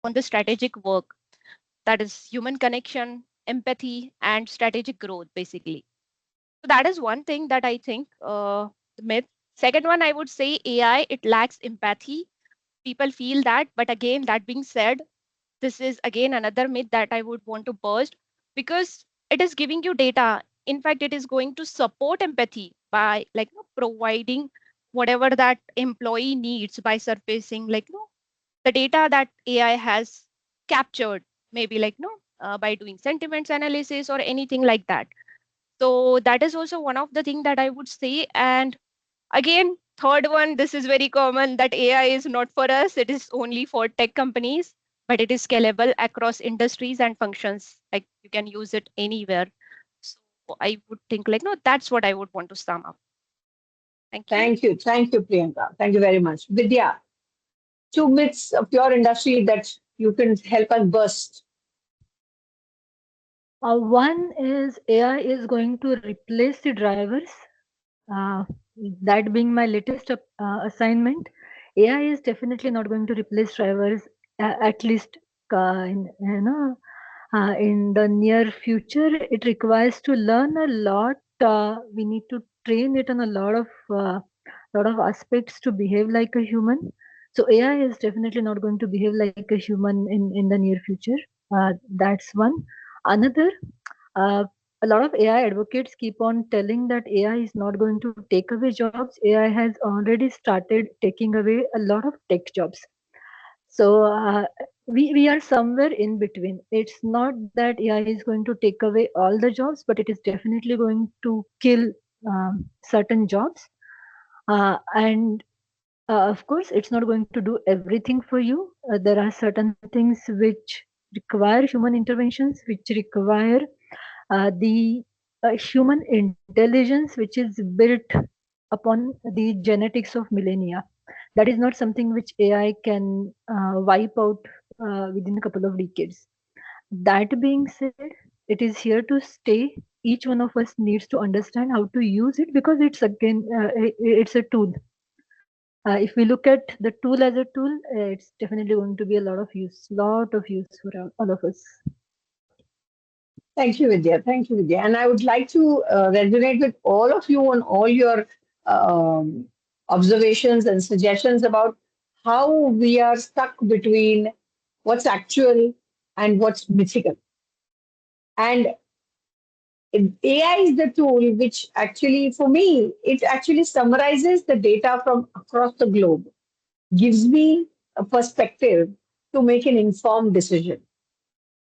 on the strategic work, that is human connection, empathy, and strategic growth, basically. So that is one thing that I think the myth. Second one, I would say AI, it lacks empathy. People feel that, but again, that being said, this is again another myth that I would want to burst, because it is giving you data. In fact, it is going to support empathy by providing whatever that employee needs by surfacing the data that AI has captured, maybe by doing sentiments analysis or anything like that. So that is also one of the thing that I would say. And again, third one, this is very common, that AI is not for us. It is only for tech companies, but it is scalable across industries and functions. Like you can use it anywhere. So I would think no, that's what I would want to sum up. Thank you. Thank you, Priyanka. Thank you very much. Vidya, two myths of your industry that you can help us burst. One is AI is going to replace the drivers. Uh, that being my latest assignment, AI is definitely not going to replace drivers, at least in the near future. It requires to learn a lot. We need to train it on a lot of aspects to behave like a human. So AI is definitely not going to behave like a human in the near future. That's one. Another, uh, a lot of AI advocates keep on telling that AI is not going to take away jobs. AI has already started taking away a lot of tech jobs. So we are somewhere in between. It's not that AI is going to take away all the jobs, but it is definitely going to kill certain jobs. And of course, it's not going to do everything for you. There are certain things which require human interventions, which require the human intelligence, which is built upon the genetics of millennia. That is not something which AI can wipe out within a couple of decades. That being said, it is here to stay. Each one of us needs to understand how to use it, because it's again it's a tool. If we look at the tool as a tool, it's definitely going to be a lot of use for all of us. Thank you, Vidya. Thank you, Vidya. And I would like to resonate with all of you on all your observations and suggestions about how we are stuck between what's actual and what's mythical. And AI is the tool which actually, for me, it actually summarizes the data from across the globe, gives me a perspective to make an informed decision.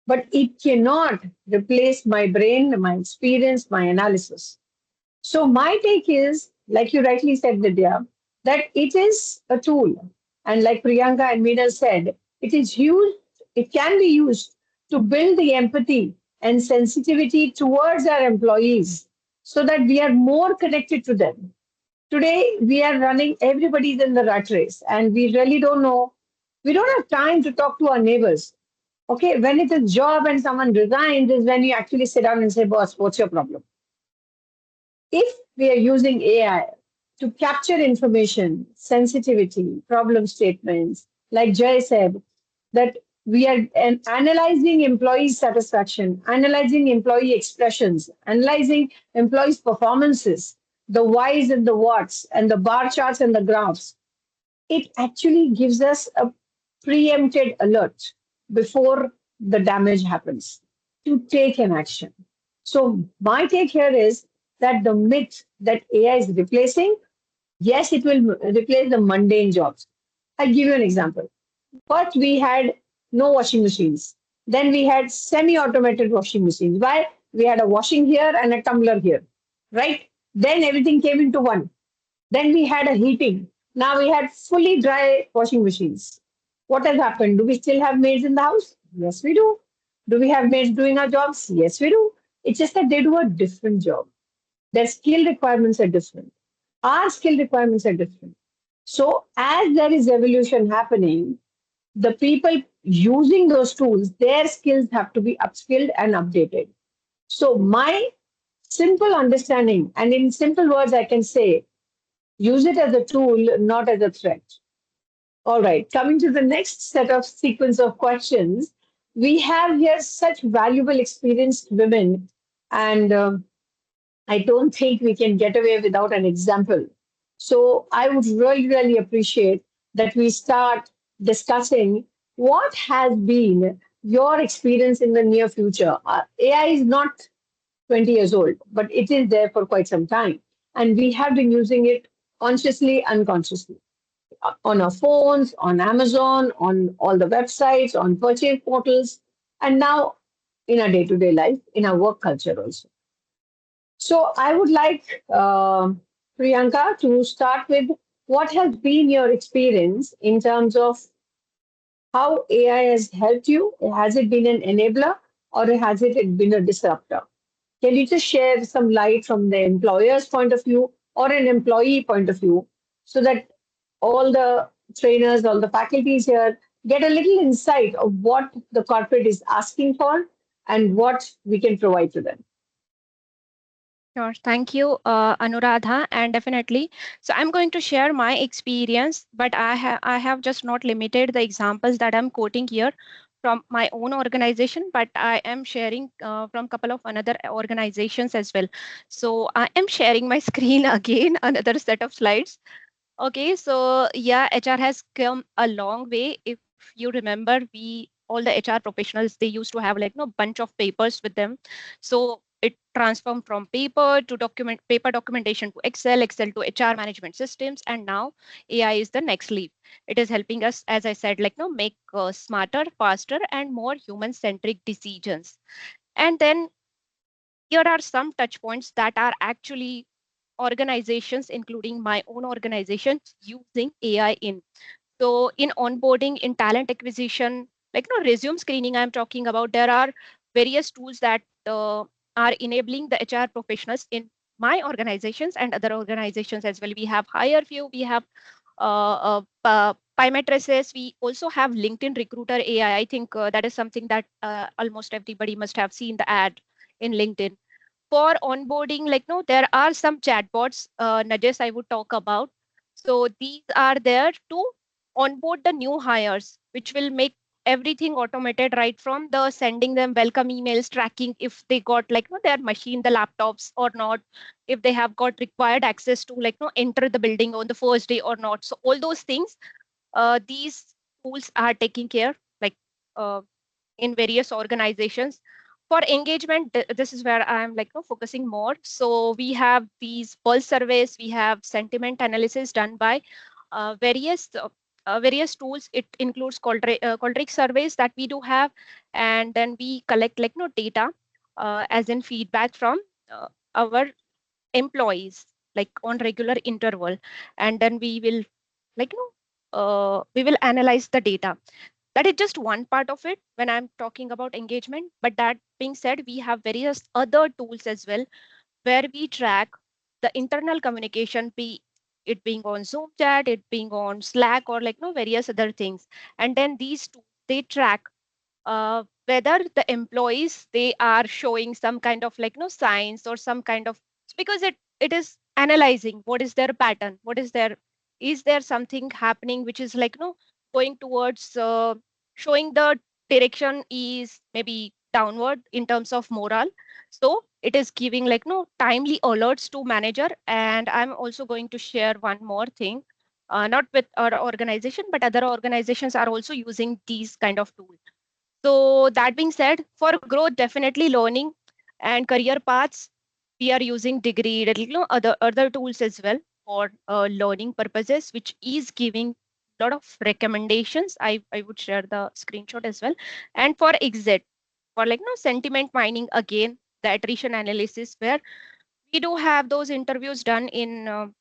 But it cannot replace my brain, my experience, my analysis. So my take is, like you rightly said, Vidya, that it is a tool. And like Priyanka and Meena said, it can be used to build the empathy and sensitivity towards our employees so that we are more connected to them. Today, we are running, everybody's in the rat race, and we really don't know. We don't have time to talk to our neighbors. Okay, when it's a job and someone resigns, is when you actually sit down and say, boss, what's your problem? If we are using AI to capture information, sensitivity, problem statements, like Jay said, that we are analyzing employee satisfaction, analyzing employee expressions, analyzing employees' performances, the whys and the whats, and the bar charts and the graphs, it actually gives us a preempted alert before the damage happens to take an action. So, my take here is that the myth that AI is replacing, yes, it will replace the mundane jobs. I'll give you an example. First, we had no washing machines. Then we had semi automated washing machines. Why? We had a washing here and a tumbler here, right? Then everything came into one. Then we had a heating. Now we had fully dry washing machines. What has happened? Do we still have maids in the house? Yes, we do. Do we have maids doing our jobs? Yes, we do. It's just that they do a different job. Their skill requirements are different. Our skill requirements are different. So, as there is evolution happening, the people using those tools, their skills have to be upskilled and updated. So, my simple understanding, and in simple words, I can say use it as a tool, not as a threat. All right, coming to the next set of sequence of questions, we have here such valuable, experienced women, and I don't think we can get away without an example. So I would really, really appreciate that we start discussing what has been your experience in the near future. AI is not 20 years old, but it is there for quite some time. And we have been using it consciously, unconsciously on our phones, on Amazon, on all the websites, on purchase portals, and now in our day to day life, in our work culture also. So I would like Priyanka to start with what has been your experience in terms of how AI has helped you? Has it been an enabler or has it been a disruptor? Can you just share some light from the employer's point of view or an employee point of view so that all the trainers, all the faculties here get a little insight of what the corporate is asking for and what we can provide to them? Sure. Thank you, Anuradha, and definitely. So I'm going to share my experience, but I have just not limited the examples that I'm quoting here from my own organization, but I am sharing from couple of another organizations as well. So I am sharing my screen again, another set of slides. Okay, so yeah, HR has come a long way. If you remember, we all the HR professionals, they used to have like no bunch of papers with them. So it transformed from paper documentation to Excel to HR management systems, and now AI is the next leap. It is helping us, as I said, like no make smarter, faster, and more human-centric decisions. And then here are some touch points that are actually organizations, including my own organization, using AI in. So in onboarding, in talent acquisition, like no resume screening, I'm talking about, there are various tools that are enabling the HR professionals in my organizations and other organizations as well. We have HireView, we have Pymetrices, we also have LinkedIn Recruiter AI. I think that is something that almost everybody must have seen the ad in LinkedIn. For onboarding, like no, there are some chatbots, nudges I would talk about. So these are there to onboard the new hires, which will make everything automated, right from the sending them welcome emails, tracking if they got like no their machine, the laptops or not, if they have got required access to like no enter the building on the first day or not. So all those things, these tools are taking care, like uh, in various organizations. For engagement, this is where I'm like no, focusing more. So we have these pulse surveys, we have sentiment analysis done by various tools. It includes Qualtrics surveys that we do have, and then we collect like no data, as in feedback from our employees, like on regular interval, and then we will like we will analyze the data. That is just one part of it when I'm talking about engagement. But that being said, we have various other tools as well where we track the internal communication, be it being on Zoom chat, it being on Slack, or like no various other things. And then these tools, they track whether the employees, they are showing some kind of like no signs or some kind of, because it is analyzing what is their pattern, what is there something happening which is like no going towards showing the direction is maybe downward in terms of morale. So it is giving like no timely alerts to manager. And I'm also going to share one more thing, not with our organization, but other organizations are also using these kind of tools. So that being said, for growth, definitely learning and career paths, we are using degree, other tools as well for learning purposes, which is giving a lot of recommendations. I would share the screenshot as well. And for exit, for like no sentiment mining, again, the attrition analysis, where we do have those interviews done in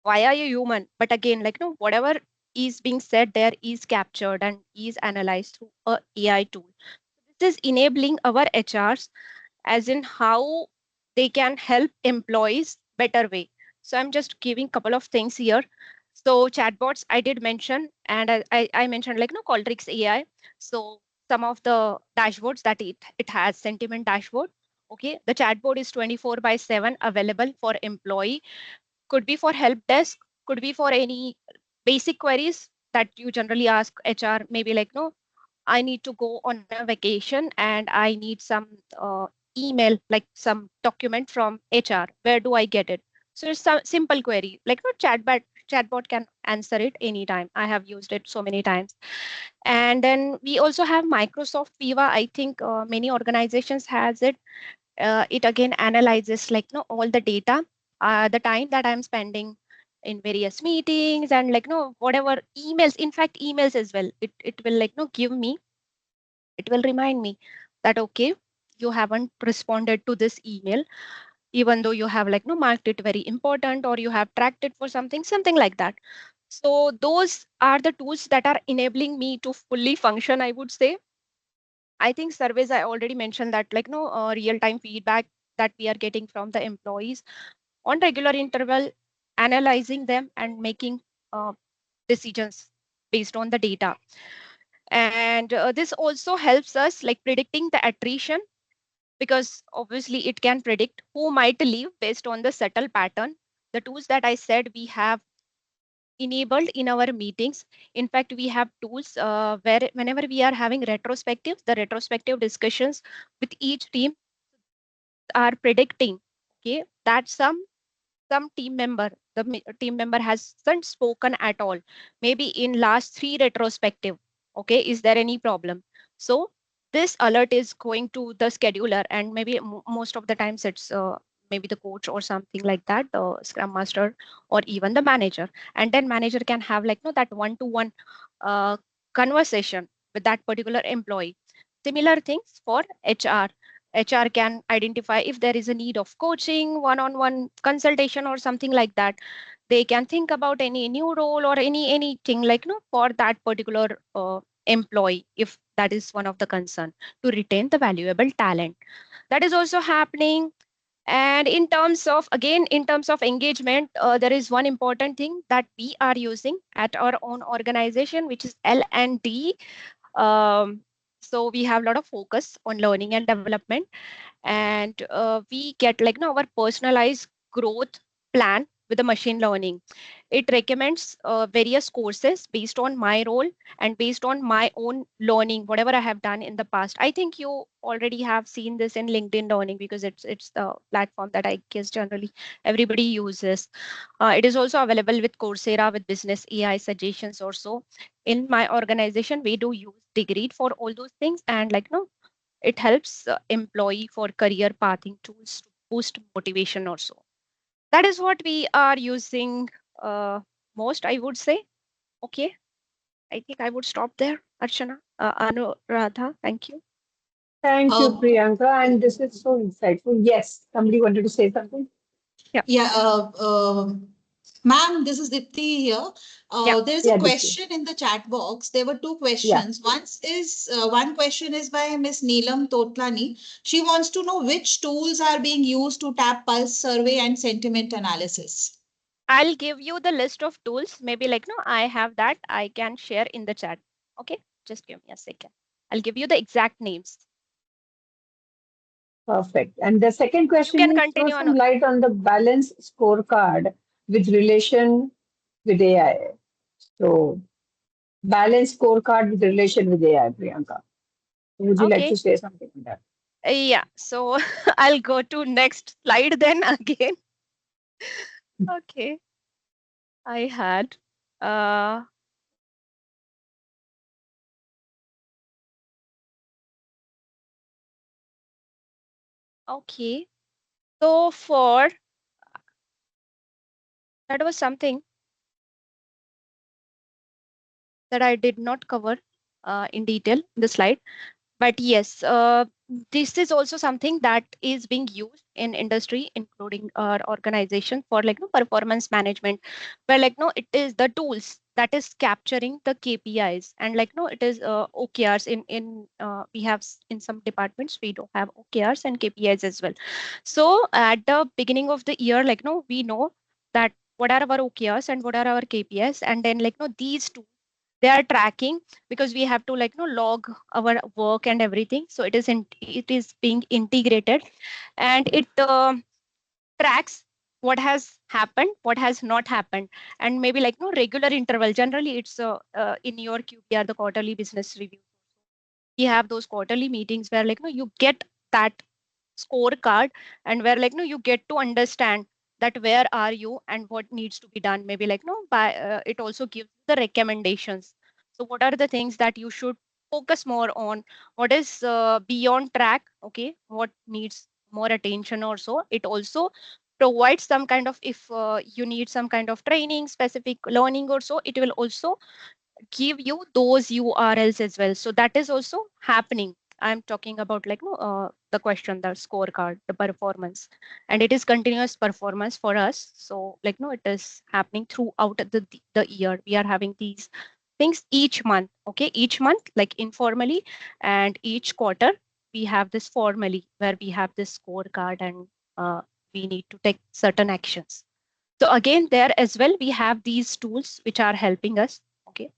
via a human, but again, like no whatever is being said there is captured and is analyzed through a AI tool. This is enabling our HRs, as in how they can help employees better way. So I'm just giving couple of things here. So chatbots I did mention, and I mentioned like no Qualtrics AI. So some of the dashboards that it has sentiment dashboard. Okay, the chatbot is 24 by 7 available for employee, could be for help desk, could be for any basic queries, that you generally ask HR, maybe like, no, I need to go on a vacation and I need some email, like some document from HR. Where do I get it? So it's a simple query, like no chatbot can answer it anytime. I have used it so many times. And then we also have Microsoft Viva. I think many organizations has it. It again analyzes like no all the data, the time that I'm spending in various meetings and like no whatever emails. In fact, emails as well. It will like no give me, it will remind me that okay, you haven't responded to this email, even though you have like no marked it very important or you have tracked it for something like that. So those are the tools that are enabling me to fully function, I would say. I think surveys, I already mentioned that like no real time feedback that we are getting from the employees on regular interval, analyzing them and making uh, decisions based on the data. And this also helps us like predicting the attrition, because obviously it can predict who might leave based on the subtle pattern. The tools that I said we have enabled in our meetings. In fact, we have tools where whenever we are having retrospectives, the retrospective discussions with each team are predicting, okay, that some team member, team member hasn't spoken at all, maybe in last three retrospective. Okay, is there any problem? So this alert is going to the scheduler, and maybe most of the times it's maybe the coach or something like that, the scrum master or even the manager. And then manager can have like no that one-to-one uh, conversation with that particular employee. Similar things for HR. HR can identify if there is a need of coaching, one-on-one consultation or something like that. They can think about any new role or anything like no for that particular employee, if that is one of the concern, to retain the valuable talent. That is also happening. And in terms of, again, in terms of engagement, there is one important thing that we are using at our own organization, which is L&D. um, so we have a lot of focus on learning and development, and we get like now our personalized growth plan with the machine learning. It recommends various courses based on my role and based on my own learning, whatever I have done in the past. I think you already have seen this in LinkedIn Learning, because it's the platform that I guess generally everybody uses. It is also available with Coursera with business AI suggestions also. In my organization, we do use Degree for all those things, and like no, it helps employee for career pathing tools to boost motivation also. That is what we are using uh, most, I would say. Okay, I think I would stop there. Archana, Anuradha, thank you. Thank you, Uh, Priyanka. And this is so insightful. Yes, somebody wanted to say something. Yeah, yeah, ma'am, this is Dipti here. yeah. There's a Yeah, Dipti. question in the chat box. There were two Yeah. questions. One question is by Miss Neelam Totlani. She wants to know which tools are being used to tap pulse survey and sentiment analysis. I'll give you the list of tools. Maybe like no, I have that. I can share in the chat. Okay, just give me a second. I'll give you the exact names. Perfect. And the second You question can is throw continue some on. light on the balance scorecard with relation with AI. So, balance scorecard with relation with AI, Priyanka. Would you like to Okay. say something on that? Yeah. So I'll go to next slide then again. Okay. I had uh okay. So for that was something that I did not cover in detail in the slide. But yes, this is also something that is being used in industry, including our organization, for like no performance management, where like no, it is the tools that is capturing the KPIs, and like no, it is OKRs. In we have in some departments we do have OKRs and KPIs as well. So at the beginning of the year, like no, we know that what are our OKRs and what are our KPIs, and then like no, these two, they are tracking, because we have to like no log our work and everything. So it is being integrated, and it tracks what has happened, what has not happened, and maybe like no regular interval. Generally, it's in your QPR, the quarterly business review. We have those quarterly meetings where like no you get that scorecard, and where like no you get to understand that where are you and what needs to be done. Maybe like no by it also gives the recommendations. So what are the things that you should focus more on, what is beyond track, okay, what needs more attention or so. It also provides some kind of, if you need some kind of training, specific learning or so, it will also give you those URLs as well. So that is also happening. I'm talking about like no, the question, the scorecard, the performance, and it is continuous performance for us. So like no, it is happening throughout the year. We are having these things each month, okay, each month like informally, and each quarter we have this formally where we have this scorecard, and we need to take certain actions. So again, there as well, we have these tools which are helping us. Okay,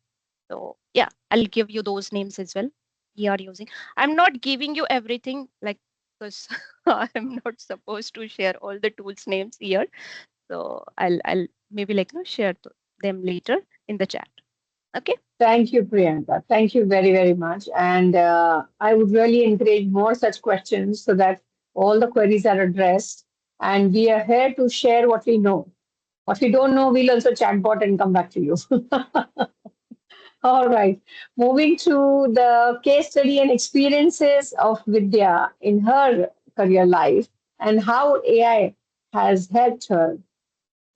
so yeah, I'll give you those names as well. We are using. I'm not giving you everything like, because I'm not supposed to share all the tools names here. So I'll maybe like share them later in the chat. Okay. Thank you, Priyanka. Thank you very, very much. And I would really encourage more such questions so that all the queries are addressed. And we are here to share what we know. What we don't know, we'll also chatbot and come back to you. All right. Moving to the case study and experiences of Vidya in her career life and how AI has helped her,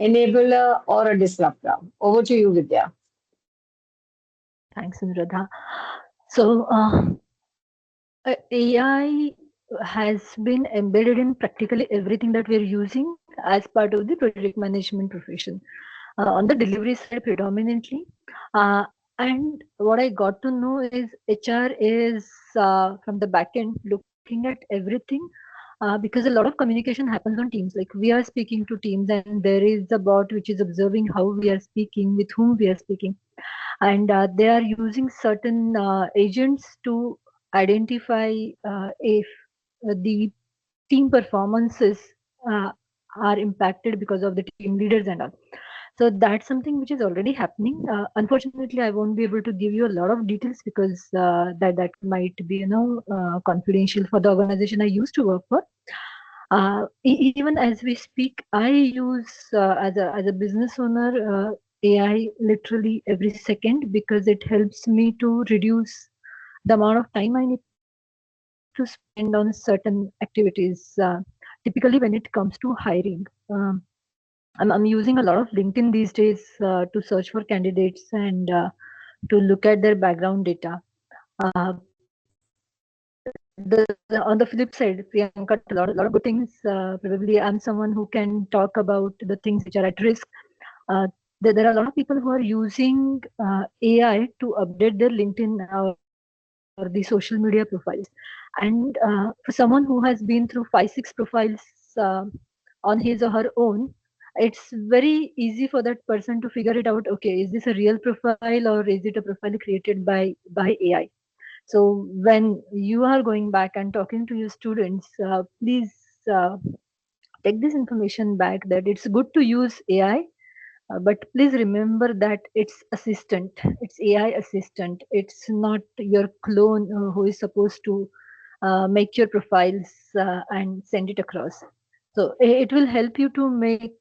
enabler or a disruptor. Over to you, Vidya. Thanks, Anuradha. So, AI has been embedded in practically everything that we're using as part of the project management profession. On the delivery side, predominantly. Uh, and what I got to know is HR is from the back end looking at everything because a lot of communication happens on Teams. Like we are speaking to Teams, and there is a bot which is observing how we are speaking, with whom we are speaking, and they are using certain agents to identify if the team performances uh, are impacted because of the team leaders and all. So that's something which is already happening. Unfortunately, I won't be able to give you a lot of details because that might be confidential for the organization I used to work for. Even as we speak, I use as a business owner AI literally every second because it helps me to reduce the amount of time I need to spend on certain activities. Typically, when it comes to hiring, I'm using a lot of LinkedIn these days to search for candidates and to look at their background data. On the flip side, Priyanka talked a lot of good things. Probably I'm someone who can talk about the things which are at risk. There are a lot of people who are using AI to update their LinkedIn or the social media profiles. And for someone who has been through 5, 6 profiles uh, on his or her own, it's very easy for that person to figure it out. Okay, is this a real profile or is it a profile created by AI? So when you are going back and talking to your students, please uh, take this information back that it's good to use AI, but please remember that it's assistant, it's AI assistant. It's not your clone who is supposed to make your profiles and send it across. So it will help you to make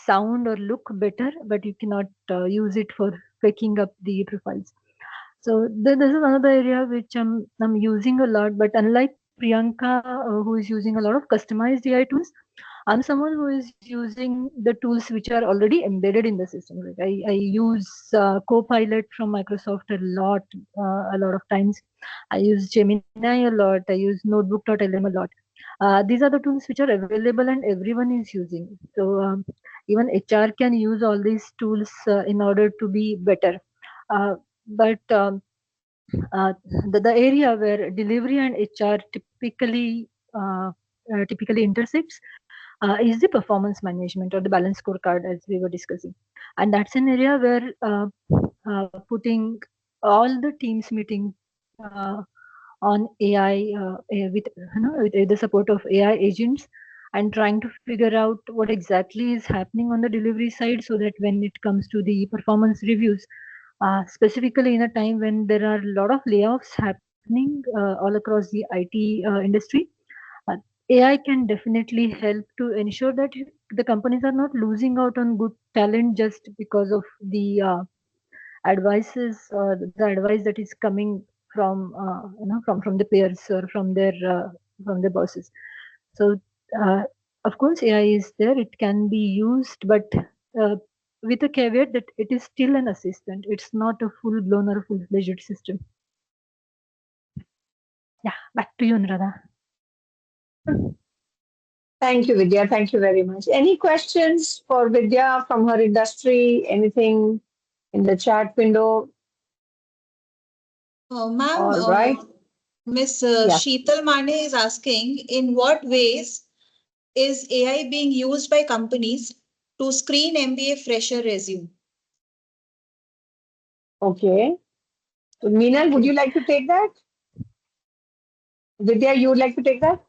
sound or look better, but you cannot use it for faking up the profiles. So this is another area which I'm using a lot. But unlike Priyanka, who is using a lot of customized AI tools, I'm someone who is using the tools which are already embedded in the system. Like I use Copilot from Microsoft a lot of times. I use Gemini a lot. I use Notebook.lm a lot. These are the tools which are available and everyone is using. So even HR can use all these tools in order to be better. But the area where delivery and HR typically intersects is the performance management or the balance scorecard, as we were discussing. And that's an area where putting all the teams meeting on AI with the support of AI agents and trying to figure out what exactly is happening on the delivery side, so that when it comes to the performance reviews, specifically in a time when there are a lot of layoffs happening all across the IT industry, uh, AI can definitely help to ensure that the companies are not losing out on good talent just because of the the advice that is coming from from the peers or from their bosses. So uh, of course AI is there; it can be used, but uh, with a caveat that it is still an assistant. It's not a full blown or full fledged system. Yeah, back to you, Anuradha. Thank you, Vidya. Thank you very much. Any questions for Vidya from her industry? Anything in the chat window? Ma'am, All right. Miss Yeah. Sheetal Mane is asking, in what ways is AI being used by companies to screen MBA fresher resume? Okay. So, Meenal, would Okay. you like to take that? Vidya, you would like to take that?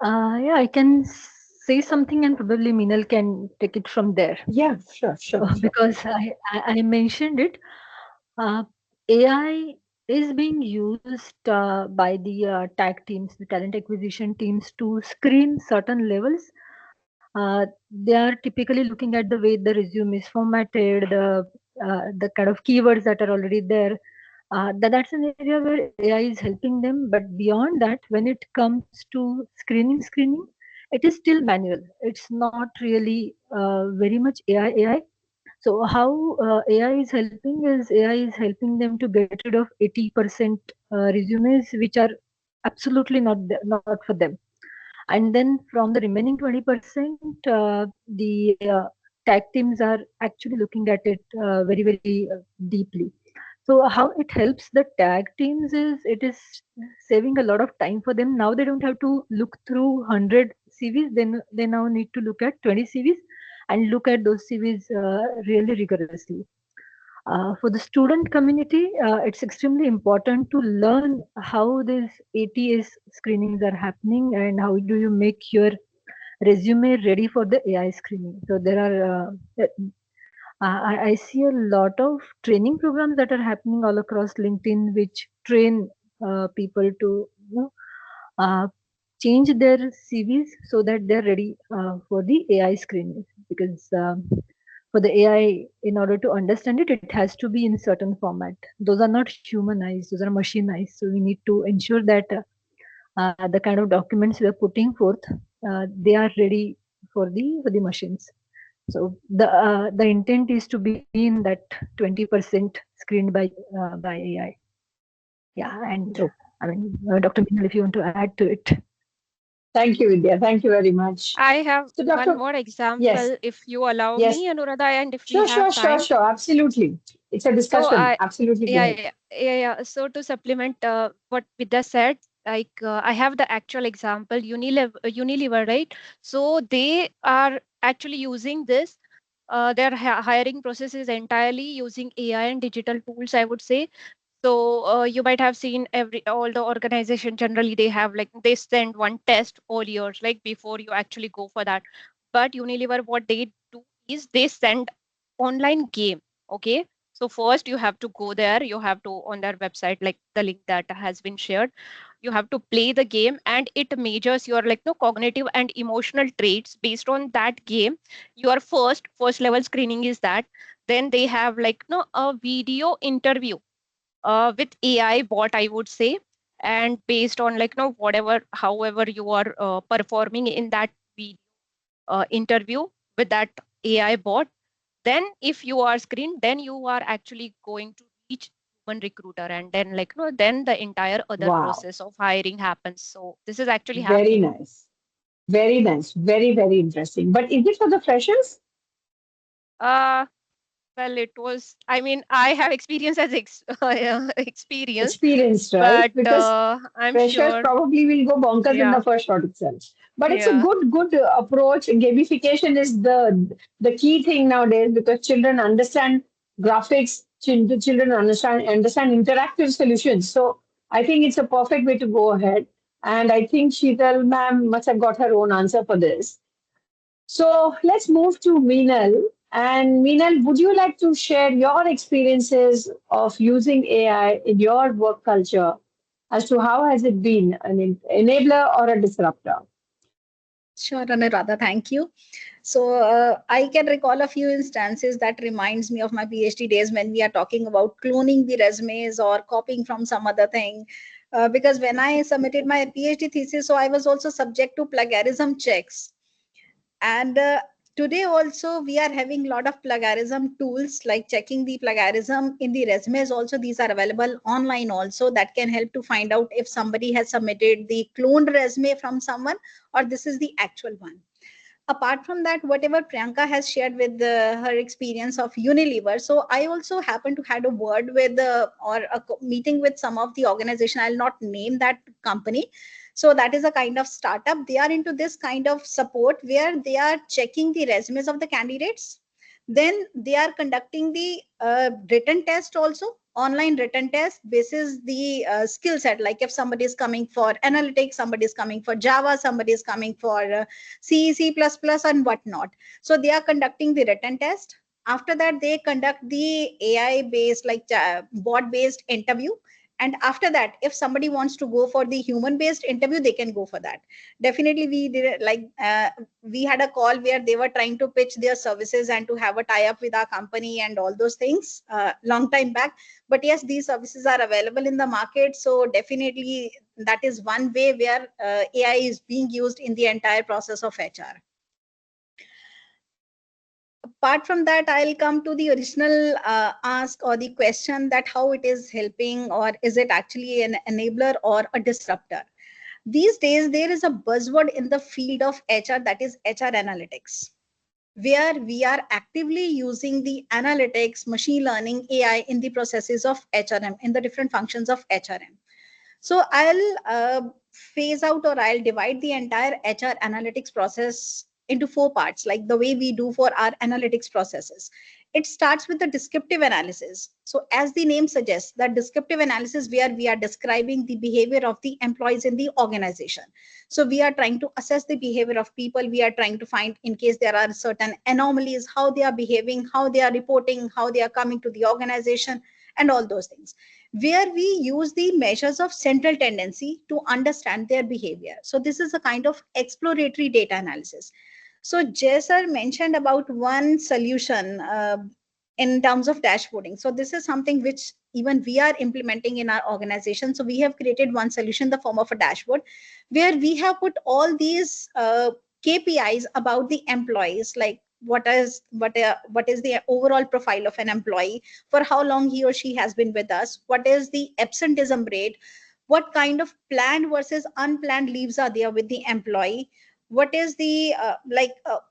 Yeah, I can say something, and probably Minal can take it from there. Yeah, sure, sure, sure. Because I mentioned it. Uh, AI is being used by the tag teams, the talent acquisition teams, to screen certain levels. They are typically looking at the way the resume is formatted, the kind of keywords that are already there. That's an area where AI is helping them. But beyond that, when it comes to screening, it is still manual. It's not really very much AI. So how AI is helping is AI is helping them to get rid of 80% resumes which are absolutely not for them. And then from the remaining 20%, the tag teams are actually looking at it very deeply. So how it helps the tag teams is it is saving a lot of time for them. Now they don't have to look through 100 CVs. Then they now need to look at 20 CVs and look at those CVs really rigorously. For the student community, it's extremely important to learn how these ATS screenings are happening and how do you make your resume ready for the AI screening. So there are I see a lot of training programs that are happening all across LinkedIn, which train people to uh, change their CVs so that they're ready for the AI screening. Because for the AI, in order to understand it, it has to be in certain format. Those are not humanized; those are machinized. So we need to ensure that the kind of documents we are putting forth, they are ready for the machines. So the intent is to be in that 20% screened by AI. Yeah, and True. I mean, Dr. Minal, if you want to add to it. Thank you, Vidya. Thank you very much. I have So, one Dr. more Yes, example, if you allow yes. me, Anuradha, and if we Sure, have sure, sure, time. sure. Absolutely. It's a So discussion. Absolutely. Go ahead. yeah. So to supplement what Vidya said, like I have the actual example, Unilever, right? So they are actually using this. Their hiring process is entirely using AI and digital tools, I would say. So you might have seen all the organization generally they have like they send one test all years like before you actually go for that. But Unilever, what they do is they send online game. Okay. So first you have to go there, you have to on their website, like the link that has been shared, you have to play the game and it measures your like no cognitive and emotional traits based on that game. Your first level screening is that. Then they have like no a video interview with AI bot, I would say, and based on like no whatever, however you are performing in that video interview with that AI bot, then if you are screened, then you are actually going to reach human recruiter, and then like no, then the entire other Wow. process of hiring happens. So this is actually Very happening. nice. Very nice. Very, very interesting. But is it for the freshers? Uh, well, it was. I mean, I have experience as experience, Experienced, right? but Because I'm freshers sure. probably will go bonkers in Yeah, the first shot itself. But it's a yeah. good approach. Gamification is the key thing nowadays because children understand graphics. The children understand interactive solutions. So I think it's a perfect way to go ahead. And I think Sheetal ma'am must have got her own answer for this. So let's move to Meenal. And Meenal, would you like to share your experiences of using AI in your work culture as to how has it been an enabler or a disruptor? Sure, Anuradha, thank you. So I can recall a few instances that reminds me of my PhD days when we are talking about cloning the resumes or copying from some other thing. Because when I submitted my PhD thesis, so I was also subject to plagiarism checks. And today also we are having a lot of plagiarism tools like checking the plagiarism in the resumes. Also, these are available online also that can help to find out if somebody has submitted the cloned resume from someone or this is the actual one. Apart from that, whatever Priyanka has shared with her experience of Unilever, so I also happen to had a word with or a meeting with some of the organization. I'll not name that company. So that is a kind of startup. They are into this kind of support where they are checking the resumes of the candidates. Then they are conducting the written test also, online written test basis the skill set. Like if somebody is coming for analytics, somebody is coming for Java, somebody is coming for C, C++ and whatnot. So they are conducting the written test. After that, they conduct the AI based, like bot based interview. And after that, if somebody wants to go for the human based interview, they can go for that. Definitely, we did it like we had a call where they were trying to pitch their services and to have a tie up with our company and all those things long time back. But yes, these services are available in the market. So definitely that is one way where AI is being used in the entire process of HR. Apart from that, I'll come to the original ask or the question that how it is helping or is it actually an enabler or a disruptor. These days, there is a buzzword in the field of HR, that is HR analytics, where we are actively using the analytics, machine learning, AI in the processes of HRM, in the different functions of HRM. So I'll phase out or I'll divide the entire HR analytics process into four parts, like the way we do for our analytics processes. It starts with the descriptive analysis. So as the name suggests, that descriptive analysis where we are describing the behavior of the employees in the organization. So we are trying to assess the behavior of people. We are trying to find in case there are certain anomalies, how they are behaving, how they are reporting, how they are coming to the organization, and all those things, where we use the measures of central tendency to understand their behavior. So this is a kind of exploratory data analysis. So Jay sir mentioned about one solution in terms of dashboarding. So this is something which even we are implementing in our organization. So we have created one solution in the form of a dashboard where we have put all these KPIs about the employees, like what is the overall profile of an employee, for how long he or she has been with us, what is the absenteeism rate, what kind of planned versus unplanned leaves are there with the employee, what is the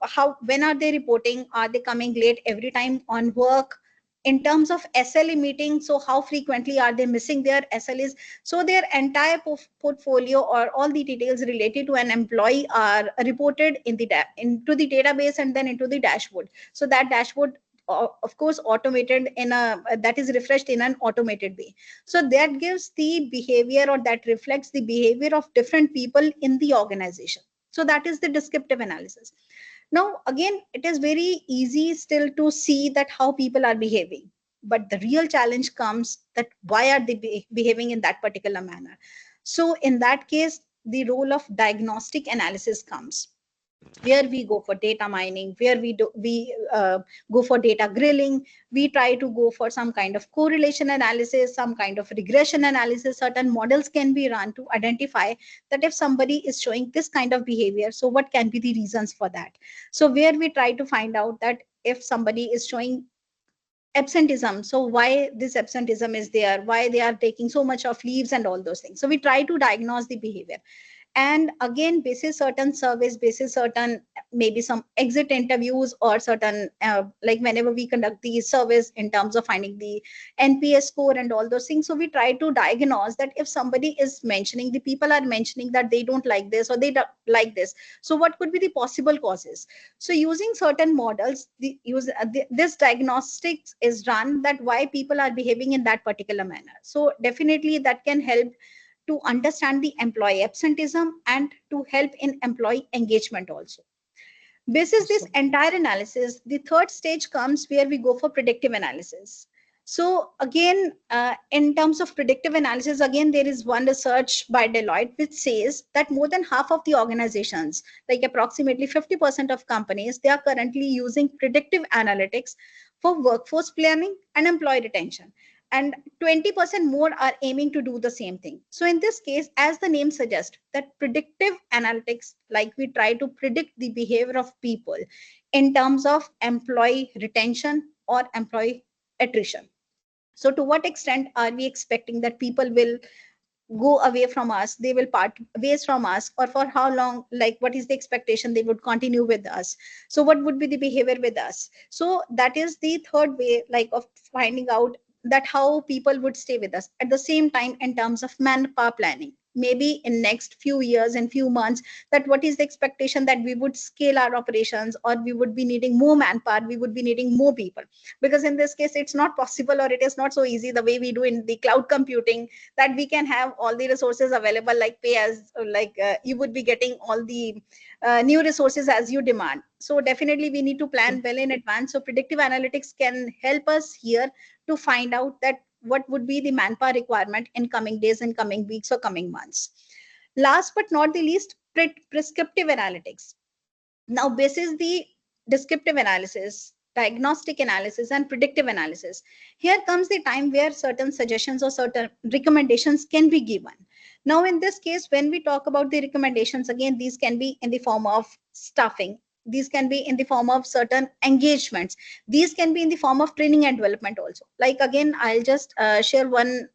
how, when are they reporting, are they coming late every time on work, in terms of SLE meetings, so how frequently are they missing their SLEs. So their entire portfolio or all the details related to an employee are reported in the into the database and then into the dashboard. So that dashboard of course automated in a that is refreshed in an automated way. So that gives the behavior or that reflects the behavior of different people in the organization. So that is the descriptive analysis. Now again, it is very easy still to see that how people are behaving, but the real challenge comes that why are they behaving in that particular manner. So in that case, the role of diagnostic analysis comes, where we go for data mining, where we go for data grilling. We try to go for some kind of correlation analysis, some kind of regression analysis. Certain models can be run to identify that if somebody is showing this kind of behavior, so what can be the reasons for that. So where we try to find out that if somebody is showing absenteeism, so why this absenteeism is there, why they are taking so much of leaves and all those things. So we try to diagnose the behavior, and again basis certain surveys, basis certain maybe some exit interviews or certain like whenever we conduct these surveys in terms of finding the NPS score and all those things. So we try to diagnose that if somebody is mentioning, the people are mentioning that they don't like this or they don't like this, so what could be the possible causes. So using certain models, this diagnostics is run that why people are behaving in that particular manner. So definitely that can help to understand the employee absenteeism and to help in employee engagement also. Basis this entire analysis, the third stage comes where we go for predictive analysis. So again, in terms of predictive analysis, again, there is one research by Deloitte which says that more than half of the organizations, like approximately 50% of companies, they are currently using predictive analytics for workforce planning and employee retention. And 20% more are aiming to do the same thing. So in this case, as the name suggests, that predictive analytics, like we try to predict the behavior of people in terms of employee retention or employee attrition. So to what extent are we expecting that people will go away from us, they will part ways from us, or for how long, like what is the expectation they would continue with us, so what would be the behavior with us. So that is the third way, like of finding out that how people would stay with us. At the same time, in terms of manpower planning, maybe in next few years and few months, that what is the expectation that we would scale our operations, or we would be needing more manpower, we would be needing more people, because in this case it's not possible, or it is not so easy the way we do in the cloud computing, that we can have all the resources available, like pay as like you would be getting all the new resources as you demand. So definitely we need to plan well in advance. So predictive analytics can help us here to find out that what would be the manpower requirement in coming days and coming weeks or coming months. Last but not the least, prescriptive analytics. Now, basis the descriptive analysis, diagnostic analysis, and predictive analysis, here comes the time where certain suggestions or certain recommendations can be given. Now, in this case, when we talk about the recommendations, again, these can be in the form of staffing. These can be in the form of certain engagements. These can be in the form of training and development also. Like, again, I'll just share one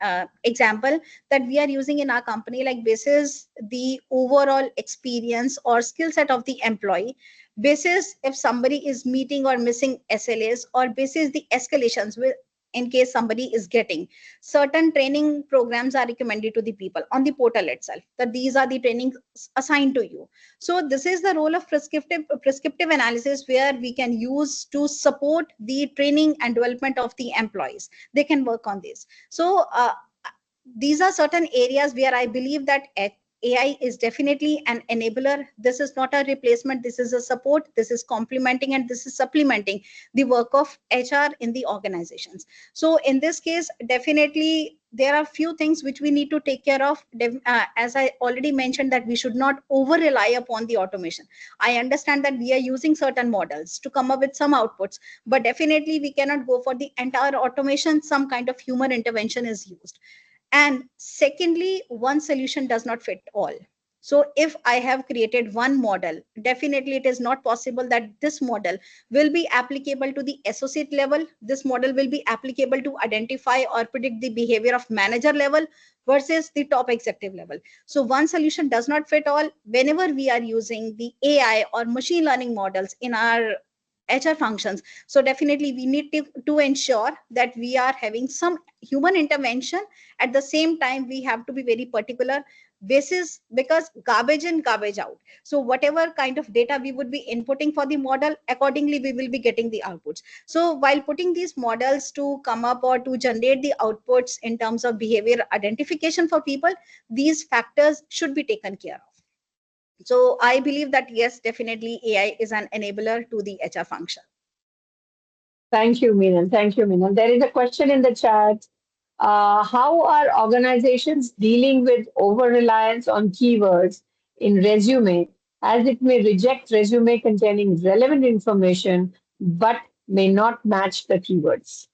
example that we are using in our company, like basis the overall experience or skill set of the employee, basis if somebody is meeting or missing SLAs, or basis the escalations with, in case somebody is getting certain training programs are recommended to the people on the portal itself, that these are the trainings assigned to you. So this is the role of prescriptive analysis, where we can use to support the training and development of the employees. They can work on this. So these are certain areas where I believe that AI is definitely an enabler. This is not a replacement. This is a support. This is complementing and this is supplementing the work of HR in the organizations. So in this case, definitely there are few things which we need to take care of. As I already mentioned, that we should not over rely upon the automation. I understand that we are using certain models to come up with some outputs, but definitely we cannot go for the entire automation. Some kind of human intervention is used. And secondly, one solution does not fit all. So if I have created one model, definitely it is not possible that this model will be applicable to the associate level. This model will be applicable to identify or predict the behavior of manager level versus the top executive level. So one solution does not fit all. Whenever we are using the AI or machine learning models in our HR functions, so definitely we need to ensure that we are having some human intervention. At the same time, we have to be very particular basis, because garbage in, garbage out. So whatever kind of data we would be inputting for the model, accordingly we will be getting the outputs. So while putting these models to come up or to generate the outputs in terms of behavior identification for people, these factors should be taken care of. So I believe that yes, definitely AI is an enabler to the HR function. Thank you, Meenal. Thank you, Meenal. There is a question in the chat. How are organizations dealing with over reliance on keywords in resume, as it may reject resume containing relevant information but may not match the keywords?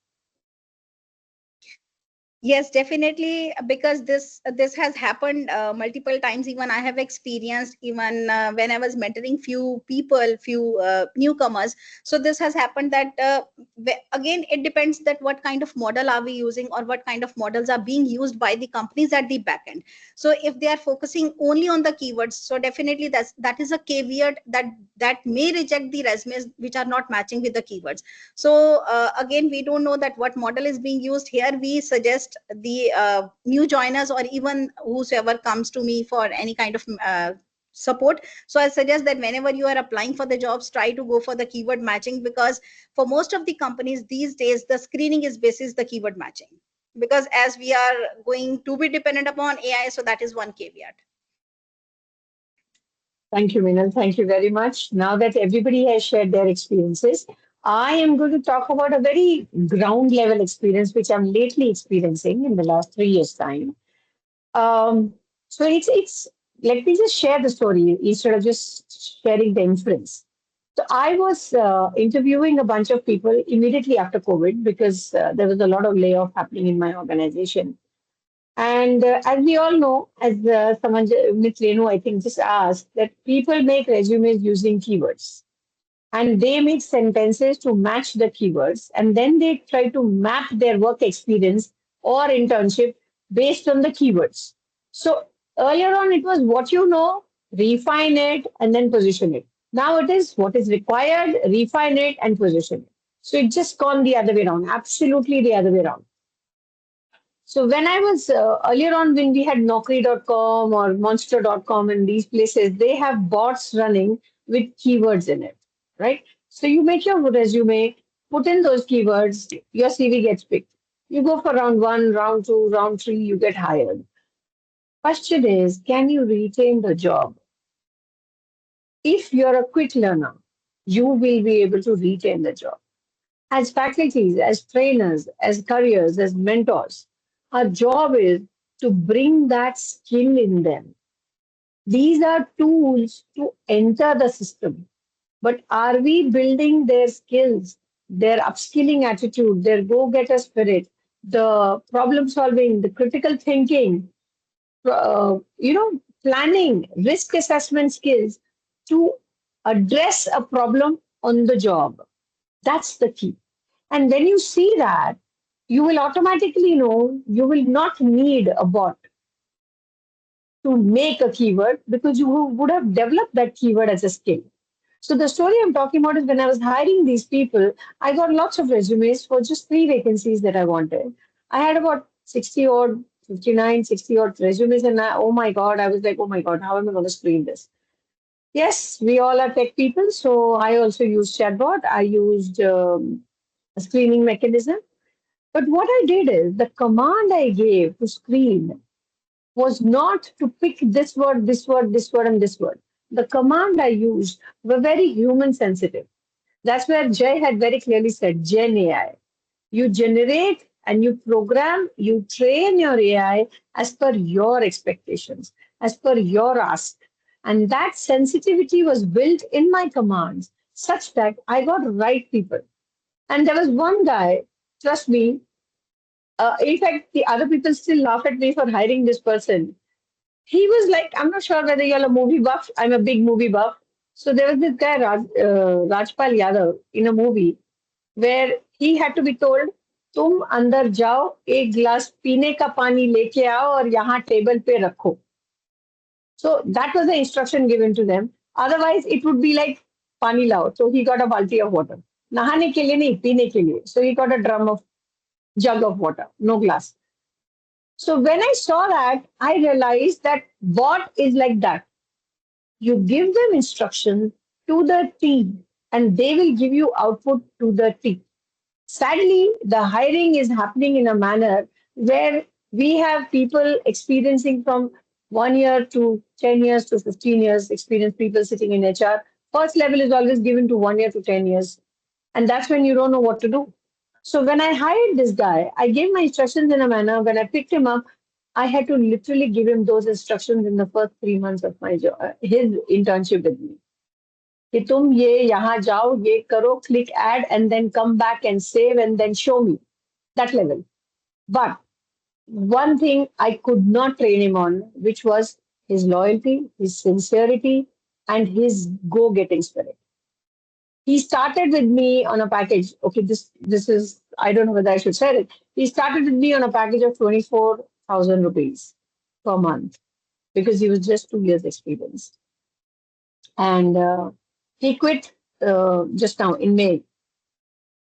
Yes, definitely, because this has happened multiple times. Even I have experienced, even when I was mentoring few people, few newcomers. So this has happened that again, it depends that what kind of model are we using, or what kind of models are being used by the companies at the back end. So if they are focusing only on the keywords, so definitely that is a caveat that may reject the resumes which are not matching with the keywords. So again, we don't know that what model is being used here. We suggest the new joiners, or even whosoever comes to me for any kind of support. So I suggest that whenever you are applying for the jobs, try to go for the keyword matching, because for most of the companies these days, the screening is basis the keyword matching. because as we are going to be dependent upon AI, so that is one caveat. Thank you, Minal. Thank you very much. Now that everybody has shared their experiences, I am going to talk about a very ground level experience which I'm lately experiencing in the last 3 years' time. So it's let me just share the story instead of just sharing the inference. So I was interviewing a bunch of people immediately after COVID because there was a lot of layoff happening in my organization. And as we all know, as Ms. Renu, I think, just asked, that people make resumes using keywords and they make sentences to match the keywords and then they try to map their work experience or internship based on the keywords. So earlier on, it was what you know, refine it, and then position it. Now it is what is required, refine it, and position it. So it's just gone the other way around, absolutely the other way around. So when I was earlier on, when we had Naukri.com or Monster.com and these places, they have bots running with keywords in it, right? So you make your resume, put in those keywords, your CV gets picked. You go for round one, round two, round three, you get hired. Question is, can you retain the job? If you're a quick learner, you will be able to retain the job. As faculties, as trainers, as careers, as mentors, our job is to bring that skill in them. These are tools to enter the system. But are we building their skills, their upskilling attitude, their go getter spirit, the problem solving, the critical thinking, planning, risk assessment skills to address a problem on the job? That's the key. And when you see that, you will automatically know you will not need a bot to make a keyword because you would have developed that keyword as a skill. So the story I'm talking about is when I was hiring these people, I got lots of resumes for just 3 vacancies that I wanted. I had about 60 odd, 59, 60 odd resumes, and oh my God, I was like, oh my God, how am I going to screen this? Yes, we all are tech people, so I also used chatbot. I used a screening mechanism. But what I did is the command I gave to screen was not to pick this word, this word, this word, and this word. The command I used were very human sensitive. That's where Jay had very clearly said Gen AI. You generate and you program, you train your AI as per your expectations, as per your ask. And that sensitivity was built in my commands such that I got right people. And there was one guy, trust me, in fact, the other people still laugh at me for hiring this person. He was like, I'm not sure whether you're a movie buff. I'm a big movie buff. So there was this guy, Rajpal Yadav, in a movie where he had to be told, तुम अंदर जाओ एक गिलास पीने का पानी लेके आओ और यहाँ टेबल पे रखो. So that was the instruction given to them. Otherwise, it would be like pani lao. So he got a balti of water. नहाने के लिए नहीं, पीने के लिए. So he got a jug of water, no glass. So when I saw that, I realized that bot is like that. You give them instruction to the T and they will give you output to the T. Sadly, the hiring is happening in a manner where we have people experiencing from 1 year to 10 years to 15 years experienced people sitting in HR. First level is always given to 1 year to 10 years. And that's when you don't know what to do. So when I hired this guy, I gave my instructions in a manner. When I picked him up, I had to literally give him those instructions in the first 3 months of my job, his internship with me. कि तुम ये यहाँ जाओ, ये करो, click add, and then come back and save and then show me that level. But one thing I could not train him on, which was his loyalty, his sincerity, and his go-getting spirit. He started with me on a package. Okay, this is, I don't know whether I should say it. He started with me on a package of 24,000 rupees per month because he was just 2 years experience. And he quit just now in May.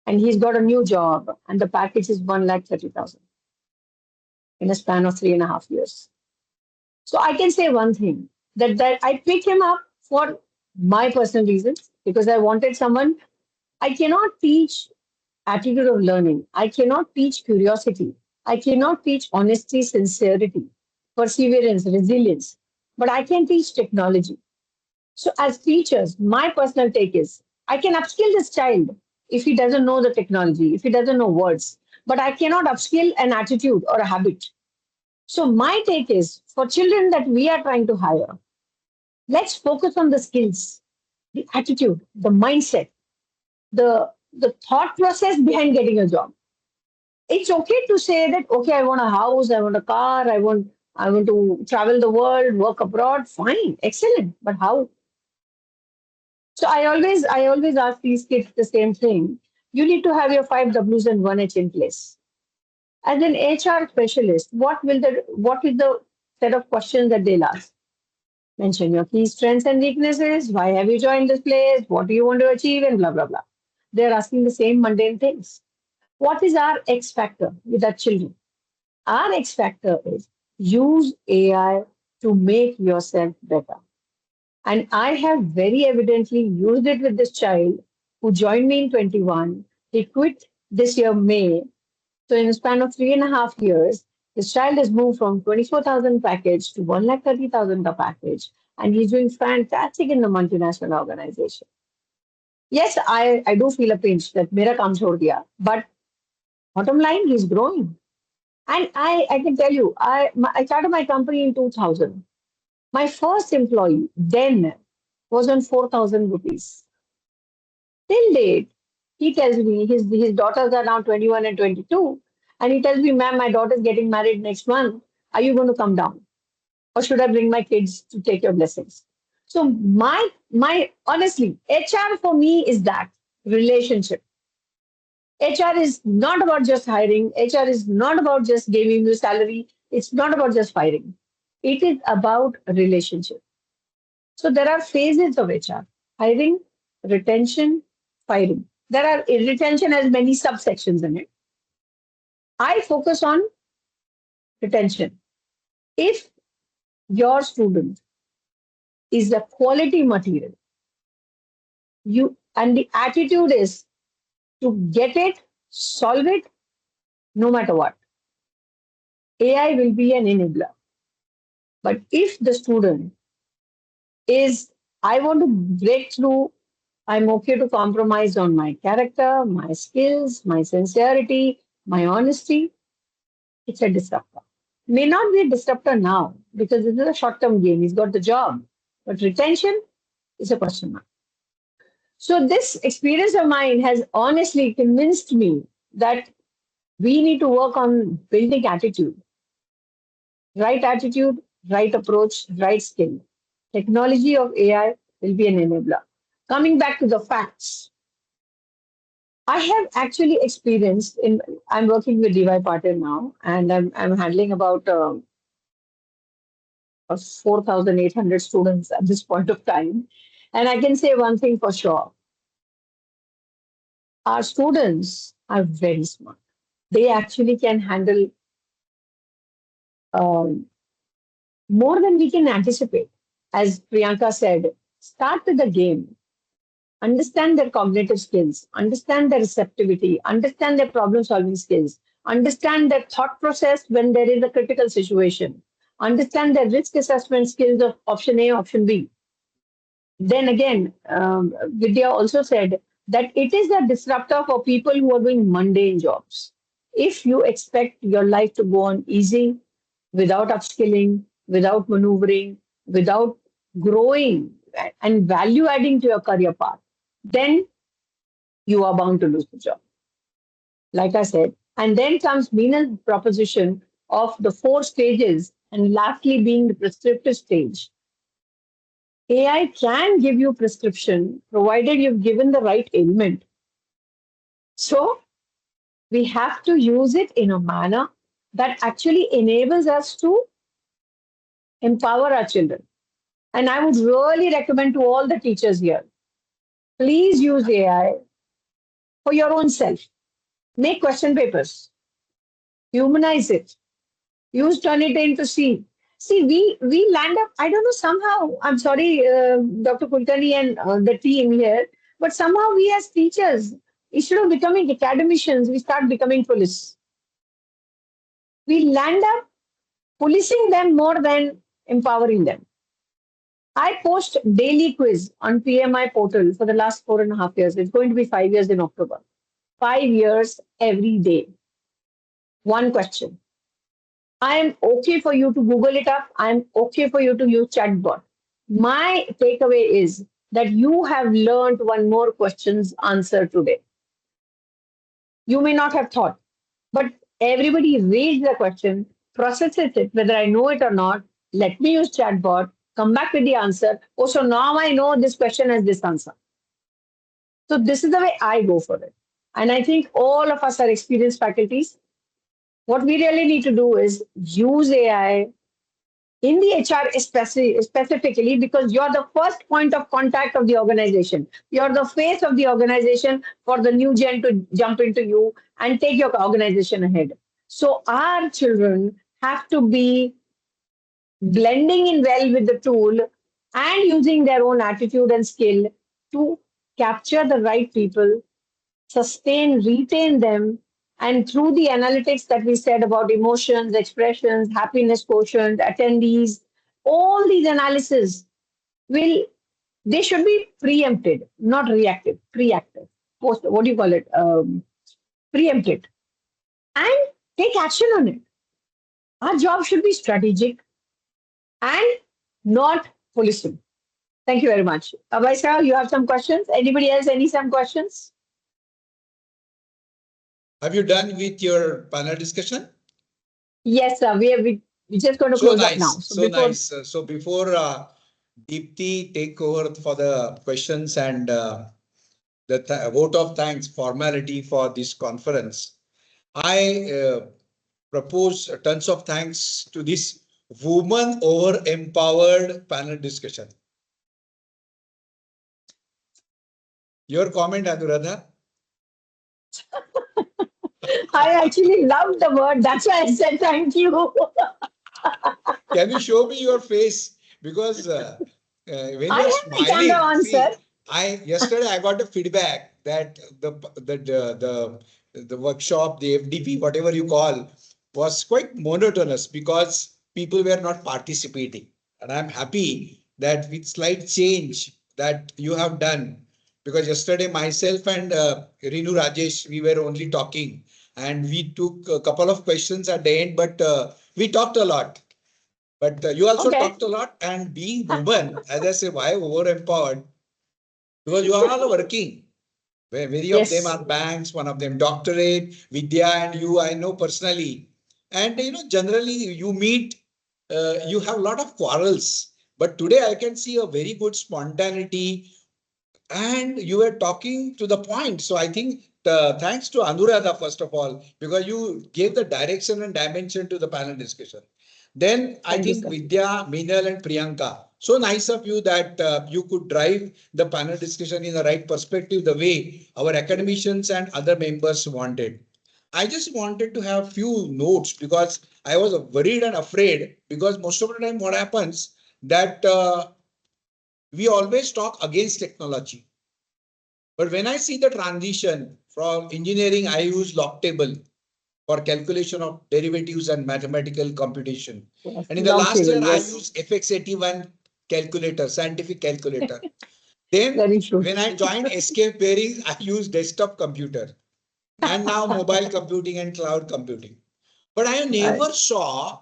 And he's got a new job and the package is 1,30,000 in a span of 3.5 years. So I can say one thing, that I picked him up for my personal reasons because I wanted someone. I cannot teach attitude of learning. I cannot teach curiosity. I cannot teach honesty, sincerity, perseverance, resilience, but I can teach technology. So, as teachers, my personal take is I can upskill this child if he doesn't know the technology, if he doesn't know words, but I cannot upskill an attitude or a habit. So, my take is for children that we are trying to hire, let's focus on the skills, the attitude, the mindset, the thought process behind getting a job. It's okay to say that okay, I want a house, I want a car, I want to travel the world, work abroad. Fine, excellent. But how? So I always ask these kids the same thing. You need to have your five W's and one H in place. As an HR specialist, what is the set of questions that they'll ask? Mention your key strengths and weaknesses. Why have you joined this place? What do you want to achieve? And blah blah blah. They're asking the same mundane things. What is our X factor with our children? Our X factor is use AI to make yourself better. And I have very evidently used it with this child who joined me in 21. He quit this year, May. So, in a span of 3.5 years, this child has moved from 24,000 package to 1,30,000 ka package. And he's doing fantastic in the multinational organization. Yes, I do feel a pinch that mera kaam chhod diya. But bottom line, he's growing. And I can tell you, I started my company in 2000. My first employee then was on 4,000 rupees. Till date, he tells me his daughters are now 21 and 22. And he tells me, ma'am, my daughter's getting married next month. Are you going to come down? Or should I bring my kids to take your blessings? So my honestly, HR for me is that relationship. HR is not about just hiring. HR is not about just giving you salary. It's not about just firing. It is about a relationship. So there are phases of HR: hiring, retention, firing. There are retention has many subsections in it. I focus on retention. If your student is a quality material, you and the attitude is to get it, solve it, no matter what. AI will be an enabler. But if the student is, I want to break through, I'm okay to compromise on my character, my skills, my sincerity, my honesty, it's a disruptor. May not be a disruptor now because this is a short term game. He's got the job. But retention is a question mark. So, this experience of mine has honestly convinced me that we need to work on building attitude, right approach, right skill. Technology of AI will be an enabler. Coming back to the facts, I have actually experienced in. I'm working with DY Patil now, and I'm handling about 4,800 students at this point of time. And I can say one thing for sure: our students are very smart. They actually can handle um, more than we can anticipate. As Priyanka said, start with the game. Understand their cognitive skills, understand their receptivity, understand their problem solving skills, understand their thought process when there is a critical situation, understand their risk assessment skills of option A, option B. Then again, Vidya also said that it is a disruptor for people who are doing mundane jobs. If you expect your life to go on easy, without upskilling, without maneuvering, without growing and value adding to your career path, then you are bound to lose the job. Like I said. And then comes Meena's proposition of the four stages, and lastly being the prescriptive stage. AI can give you prescription provided you've given the right ailment. So we have to use it in a manner that actually enables us to empower our children. And I would really recommend to all the teachers here, please use AI for your own self. Make question papers, humanize it, use Turnitin into C. See, we land up, I don't know, somehow, I'm sorry, Dr. Kulkarni and the team here, but somehow we as teachers, instead of becoming academicians, we start becoming police. we land up policing them more than empowering them. I post daily quiz on PMI portal for the last 4.5 years. It's going to be 5 years in October. 5 years every day. One question. I am okay for you to Google it up. I am okay for you to use chatbot. My takeaway is that you have learned one more question's answer today. You may not have thought, but everybody raised the question, processes it, whether I know it or not. Let me use chatbot, come back with the answer. Oh, so now I know this question has this answer. So this is the way I go for it. And I think all of us are experienced faculties. What we really need to do is use AI in the HR specifically, because you're the first point of contact of the organization. You're the face of the organization for the new gen to jump into you and take your organization ahead. So our children have to be blending in well with the tool and using their own attitude and skill to capture the right people, sustain, retain them, and through the analytics that we said about emotions, expressions, happiness quotient, attendees, all these analysis will, they should be preempted, not reactive, preactive. Post, what do you call it? Preempted. And take action on it. Our job should be strategic and not policing. Thank you very much. Abaisa, you have some questions? Anybody else, some questions? Have you done with your panel discussion? Yes, sir. We're just going to So close up now. nice, so nice. So before Deepti take over for the questions and the vote of thanks formality for this conference, I propose tons of thanks to this woman over empowered panel discussion. Your comment, Anuradha? I actually loved the word. That's why I said thank you. Can you show me your face? Because when I you're have my camera smiling, on, see, sir. yesterday I got a feedback that the workshop, the FDP, whatever you call, was quite monotonous because people were not participating. And I'm happy that with slight change that you have done, because yesterday myself and Renu Rajesh, we were only talking and we took a couple of questions at the end, but we talked a lot. But you also Okay. talked a lot, and being woman, as I say, why over empowered? Because you are all working. Many of them Yes. are banks, one of them doctorate, Vidya and you, I know personally. And generally you meet, you have a lot of quarrels. But today I can see a very good spontaneity, and you were talking to the point. So I think thanks to Anuradha, first of all, because you gave the direction and dimension to the panel discussion. Then I Thank you, think sir. Vidya, Minal and Priyanka. So nice of you that you could drive the panel discussion in the right perspective, the way our academicians and other members wanted. I just wanted to have few notes because I was worried and afraid, because most of the time what happens that we always talk against technology. But when I see the transition from engineering, I use log table for calculation of derivatives and mathematical computation. Yes. And in the Log last table. year, I Yes. used FX81 calculator, scientific calculator. Then Very true. when I joined Escape Bearings, I used desktop computer, and now mobile computing and cloud computing. But I Right. never saw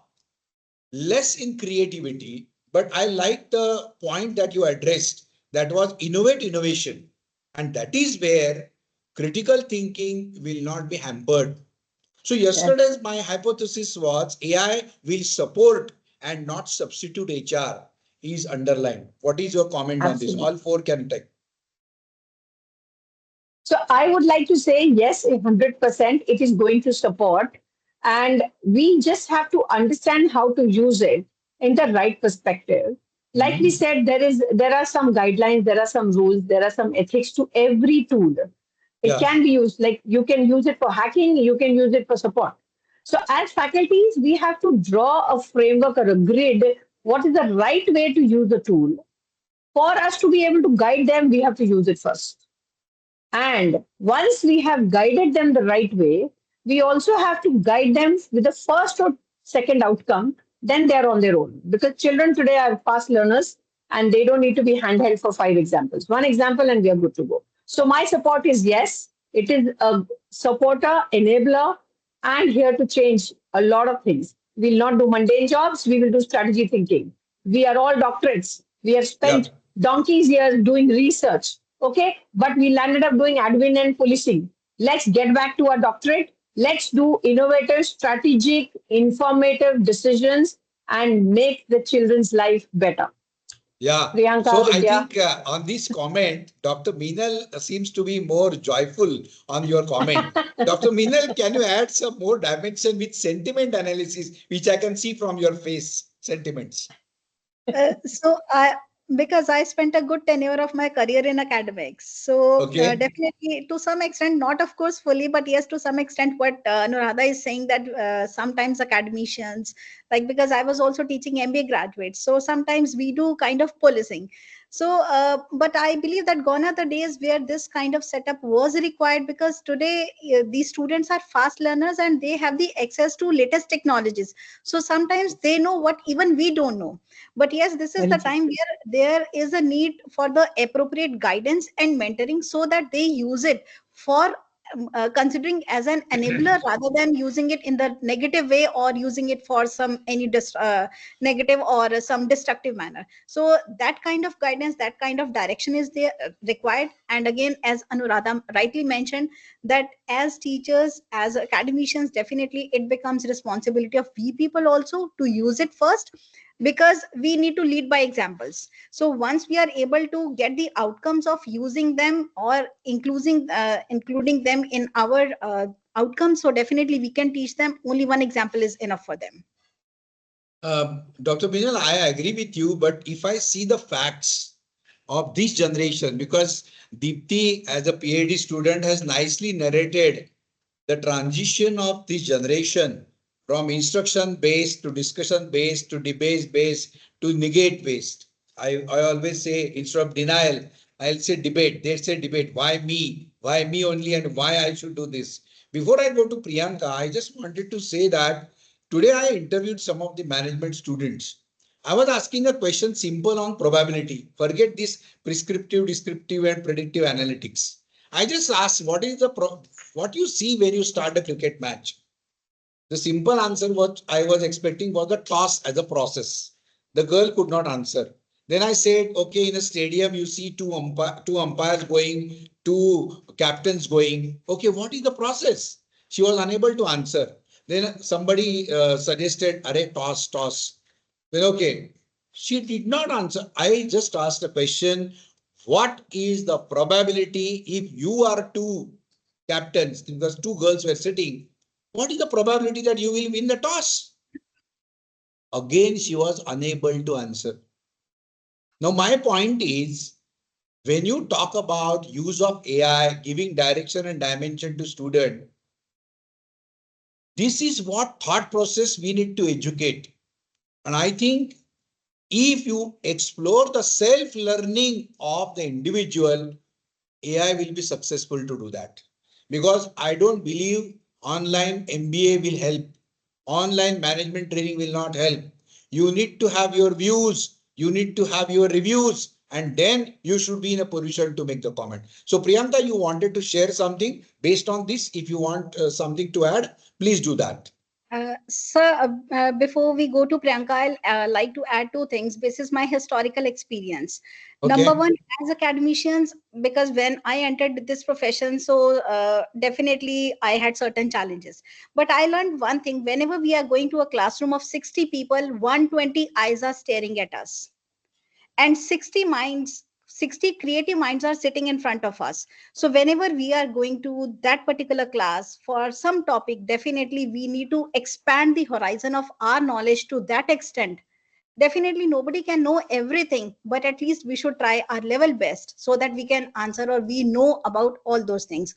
less in creativity, but I like the point that you addressed, that was innovation. And that is where critical thinking will not be hampered. So Yes. yesterday's my hypothesis was AI will support and not substitute HR is underlined. What is your comment on this? Absolutely. All four can take. So I would like to say yes, 100% it is going to support. And we just have to understand how to use it in the right perspective. Like we said, there are some guidelines, there are some rules, there are some ethics to every tool. It Yeah. can be used, like you can use it for hacking, you can use it for support. So as faculties, we have to draw a framework or a grid. What is the right way to use the tool? For us to be able to guide them, we have to use it first. And once we have guided them the right way, we also have to guide them with the first or second outcome, then they're on their own. Because children today are fast learners and they don't need to be handheld for 5 examples. One example and we are good to go. So my support is yes, it is a supporter, enabler, and here to change a lot of things. We'll not do mundane jobs, we will do strategy thinking. We are all doctorates. We have Yeah. spent donkeys years doing research. Okay, but we landed up doing admin and policing. Let's get back to our doctorate. Let's do innovative, strategic, informative decisions and make the children's life better. Yeah. Priyanka, So I Vidya. think on this comment, Dr. Meenal seems to be more joyful on your comment. Dr. Meenal, can you add some more dimension with sentiment analysis, which I can see from your face, sentiments? So because I spent a good tenure of my career in academics, so Okay. definitely to some extent, not of course fully, but yes, to some extent, what Anuradha is saying, that sometimes academicians, like, because I was also teaching MBA graduates, so sometimes we do kind of policing. So, but I believe that gone are the days where this kind of setup was required, because today these students are fast learners and they have the access to latest technologies. So sometimes they know what even we don't know. But yes, this is Very the true. time where there is a need for the appropriate guidance and mentoring, so that they use it for considering as an enabler, rather than using it in the negative way, or using it for some negative or some destructive manner. So that kind of guidance, that kind of direction is there required. And again, as Anuradha rightly mentioned, that as teachers, as academicians, definitely it becomes responsibility of we people also to use it first, because we need to lead by examples. So once we are able to get the outcomes of using them, or including them in our outcomes, so definitely we can teach them. Only one example is enough for them. Dr. Meenal, I agree with you, but if I see the facts of this generation, because Deepti, as a PhD student, has nicely narrated the transition of this generation from instruction based to discussion based to debate based to negate based. I always say, instead of denial, I'll say debate. They say debate. Why me? Why me only? And why I should do this? Before I go to Priyanka, I just wanted to say that today I interviewed some of the management students. I was asking a question simple on probability. Forget this prescriptive, descriptive, and predictive analytics. I just asked, what you see when you start a cricket match? The simple answer what I was expecting was the toss as a process. The girl could not answer. Then I said, okay, in a stadium you see two umpires going, two captains going. Okay, what is the process? She was unable to answer. Then somebody suggested, "Arey, toss." Then okay, she did not answer. I just asked a question: what is the probability if you are two captains, because two girls were sitting, what is the probability that you will win the toss? Again, she was unable to answer. Now, my point is, when you talk about use of AI, giving direction and dimension to student, this is what thought process we need to educate. And I think if you explore the self-learning of the individual, AI will be successful to do that. Because I don't believe online MBA will help. Online management training will not help. You need to have your views, you need to have your reviews, and then you should be in a position to make the comment. So Priyanka, you wanted to share something based on this. If you want something to add, please do that. Before we go to Priyanka, I'll like to add two things. This is my historical experience. Number Okay. one, as academicians, because when I entered this profession, so definitely I had certain challenges. But I learned one thing: whenever we are going to a classroom of 60 people, 120 eyes are staring at us, and 60 creative minds are sitting in front of us. So whenever we are going to that particular class for some topic, definitely we need to expand the horizon of our knowledge to that extent. Definitely nobody can know everything, but at least we should try our level best, so that we can answer, or we know about all those things.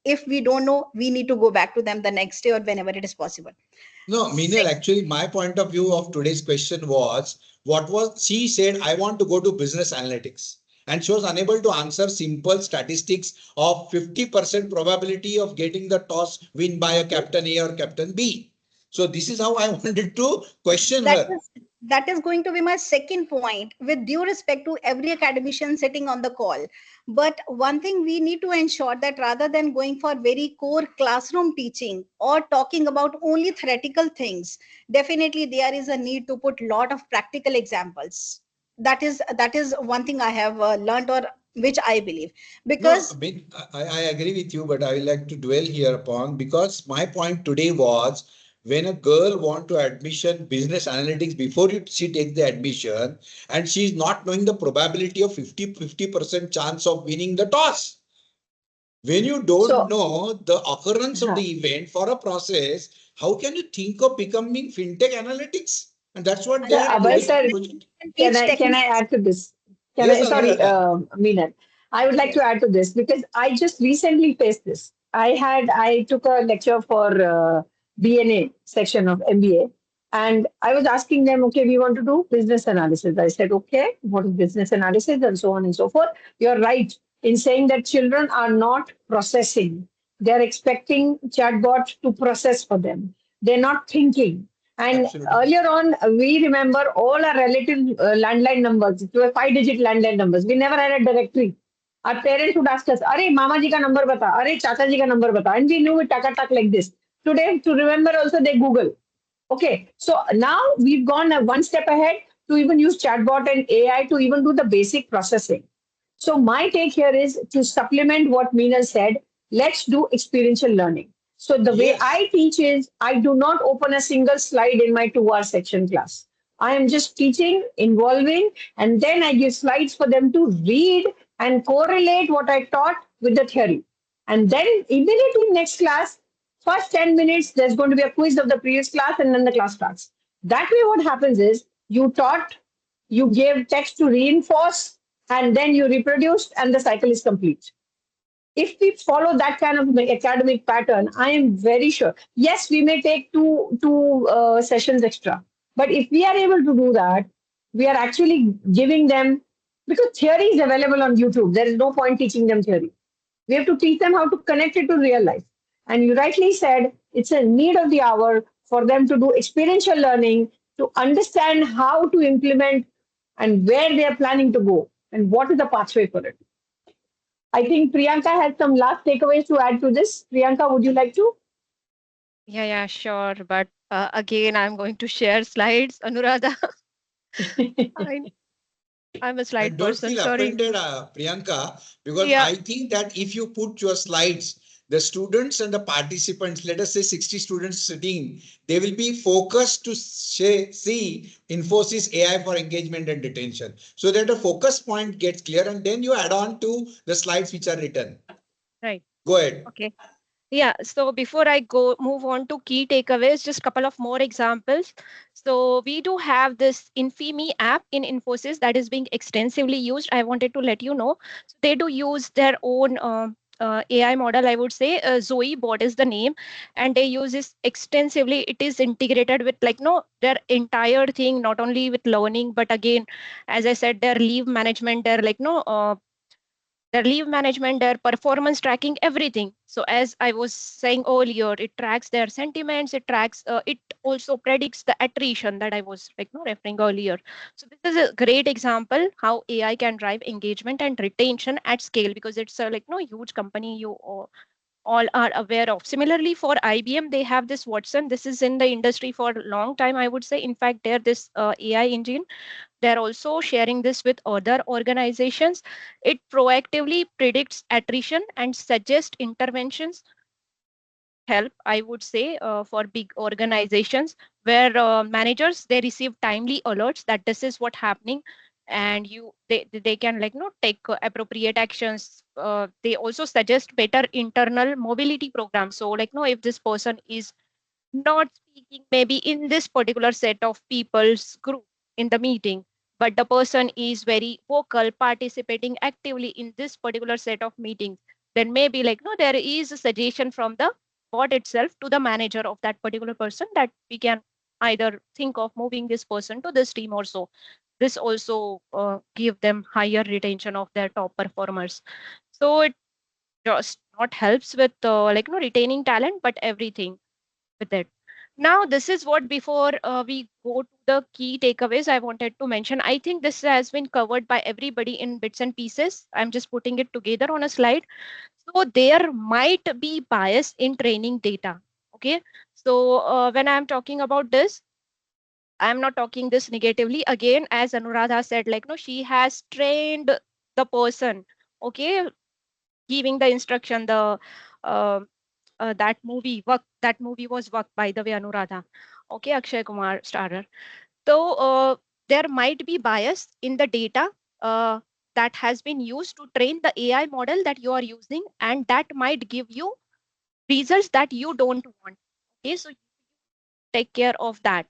If we don't know, we need to go back to them the next day or whenever it is possible. No, Meenal, actually, my point of view of today's question was, what was, she said, I want to go to business analytics. and she was unable to answer simple statistics of 50% probability of getting the toss win by a captain A or captain B. So this is how I wanted to question that her. is that is going to be my second point, with due respect to every academician sitting on the call. But one thing we need to ensure, that rather than going for very core classroom teaching or talking about only theoretical things, definitely there is a need to put lot of practical examples. That is one thing I have learned, or which I believe, No, because I agree with you, but I would like to dwell here upon, because my point today was, when a girl want to admission business analytics before she takes the admission, and she is not knowing the probability of 50% chance of winning the toss. When you don't So, know the occurrence of huh. the event for a process, how can you think of becoming fintech analytics? And that's what and So, they are Abhay analysis sir, pushing. can can teach I techniques. add to this? Can Yes, I? Sorry, Anuradha. Meenal. I would like to Yes. add to this because I just recently faced this. I took a lecture for BNA section of MBA, and I was asking them, okay, we want to do business analysis. I said, okay, what is business analysis, and so on and so forth. You're right in saying that children are not processing; they're expecting chatbot to process for them. They're not thinking. And Absolutely. earlier on, we remember all our relative landline numbers. It were 5-digit landline numbers. We never had a directory. Our parents would ask us, "Arey, Mama ji ka number bata. Arey, Chacha ji ka number bata." And we knew it tak like this. Today, to remember also, they Google. Okay, so now we've gone one step ahead to even use chatbot and AI to even do the basic processing. So my take here is to supplement what Meena said. Let's do experiential learning. So the way Yes. I teach is I do not open a single slide in my 2 hour section class. I am just teaching, involving, and then I give slides for them to read and correlate what I taught with the theory. And then immediately next class, first 10 minutes, there's going to be a quiz of the previous class and then the class starts. That way, what happens is you taught, you gave text to reinforce, and then you reproduced, and the cycle is complete. If we follow that kind of academic pattern, I am very sure. Yes, we may take two sessions extra, but if we are able to do that, we are actually giving them, because theory is available on YouTube. There is no point teaching them theory. We have to teach them how to connect it to real life. And you rightly said it's a need of the hour for them to do experiential learning, to understand how to implement and where they are planning to go and what is the pathway for it. I think Priyanka has some last takeaways to add to this. Priyanka, would you like to? Yeah, sure. But again, I'm going to share slides. Anuradha, I, I'm a And slide don't person. feel Sorry. offended, Priyanka, because Yeah, I think that if you put your slides, the students and the participants, let us say 60 students sitting, they will be focused to see Infosys AI for engagement and retention. So that the focus point gets clear, and then you add on to the slides which are written. right. Go ahead. Okay. Yeah, so before I go move on to key takeaways, just couple of more examples. So we do have this Infimi app in Infosys that is being extensively used. I wanted to let you know. So they do use their own AI model, I would say. Zoe bot is the name, and they use this extensively. It is integrated with like no their entire thing, not only with learning, but again, as I said, their leave management, their leave management, their performance tracking, everything. So as I was saying earlier, it tracks their sentiments, it also predicts the attrition that I was like no referring earlier. So this is a great example how AI can drive engagement and retention at scale, because it's a like no huge company you all are aware of. Similarly, for IBM, they have this Watson. This is in the industry for a long time, I would say. In fact, they're this AI engine, they're also sharing this with other organizations. It proactively predicts attrition and suggests interventions. Help, I would say, for big organizations where managers they receive timely alerts that this is what happening, and they can like no take appropriate actions. They also suggest better internal mobility programs. So like no, if this person is not speaking maybe in this particular set of people's group in the meeting, but the person is very vocal, participating actively in this particular set of meetings, then maybe like no there is a suggestion from the bot itself to the manager of that particular person that we can either think of moving this person to this team or so. this also give them higher retention of their top performers. So it just not helps with retaining talent, but everything with it. Now, this is what before we go to the key takeaways I wanted to mention. I think this has been covered by everybody in bits and pieces. I'm just putting it together on a slide. So there might be bias in training data. Okay. So when I'm talking about this, I'm not talking this negatively. Again, as Anuradha said, like, no, she has trained the person. Okay, giving the instruction, the uh, that movie was work, by the way, Anuradha. Okay, Akshay Kumar starrer. So there might be bias in the data that has been used to train the AI model that you are using, and that might give you results that you don't want. Okay, so take care of that.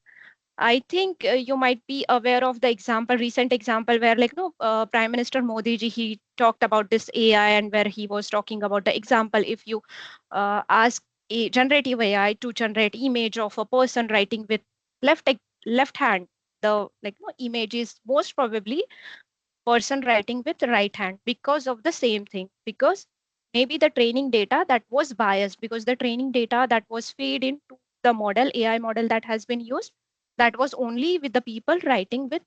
I think you might be aware of the example, recent example where, like, no, Prime Minister Modi ji, he talked about this AI, and where he was talking about the example. If you ask a generative AI to generate image of a person writing with left hand, the, like, no, image is most probably person writing with right hand, because of the same thing, because maybe the training data that was biased, because the training data that was fed into the model, AI model that has been used, that was only with the people writing with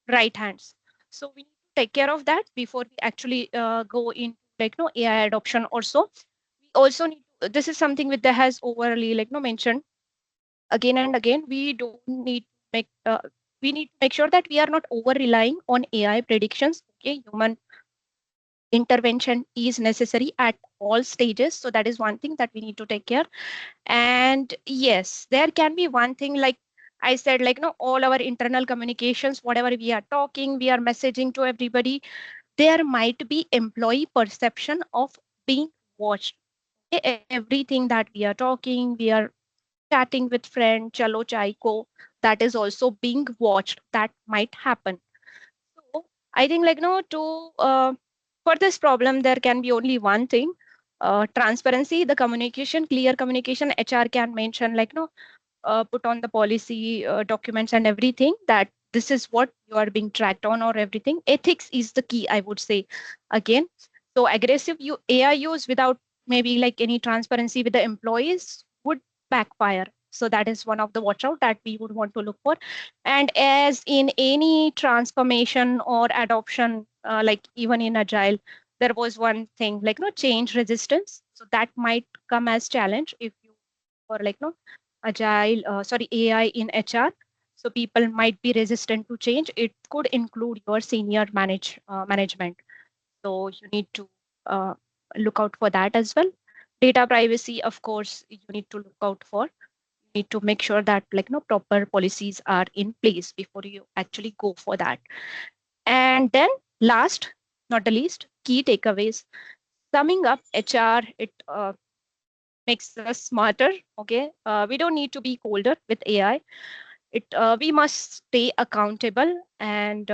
right hands. So we need to take care of that before we actually go in, like, no, AI adoption. Also, we also need this is something with that has overly, like, no, mentioned again and again. We don't need to make we need to make sure that we are not over relying on AI predictions. Okay, human intervention is necessary at all stages. So that is one thing that we need to take care. And yes, there can be one thing, like I said, like, no, all our internal communications, whatever we are talking, we are messaging to everybody, there might be employee perception of being watched. Everything that we are talking, we are chatting with friend, chalo chai ko, that is also being watched. That might happen. So I think, like, no, to for this problem, there can be only one thing: transparency, the communication, clear communication. HR can mention, like, no, put on the policy documents and everything, that this is what you are being tracked on, or everything. Ethics is the key, I would say. Again, so aggressive AI use without maybe like any transparency with the employees would backfire. So that is one of the watch out that we would want to look for. And as in any transformation or adoption, like even in agile, there was one thing, like, no, change resistance. So that might come as challenge if you, or like, no, agile sorry, AI in HR. So people might be resistant to change. It could include your senior management. So you need to uh, look out for that as well. Data privacy, of course, you need to look out for. You need to make sure that, like, no, proper policies are in place before you actually go for that. And then last, not the least, key takeaways. Summing up, HR, it makes us smarter. Okay, we don't need to be colder with AI. It We must stay accountable, and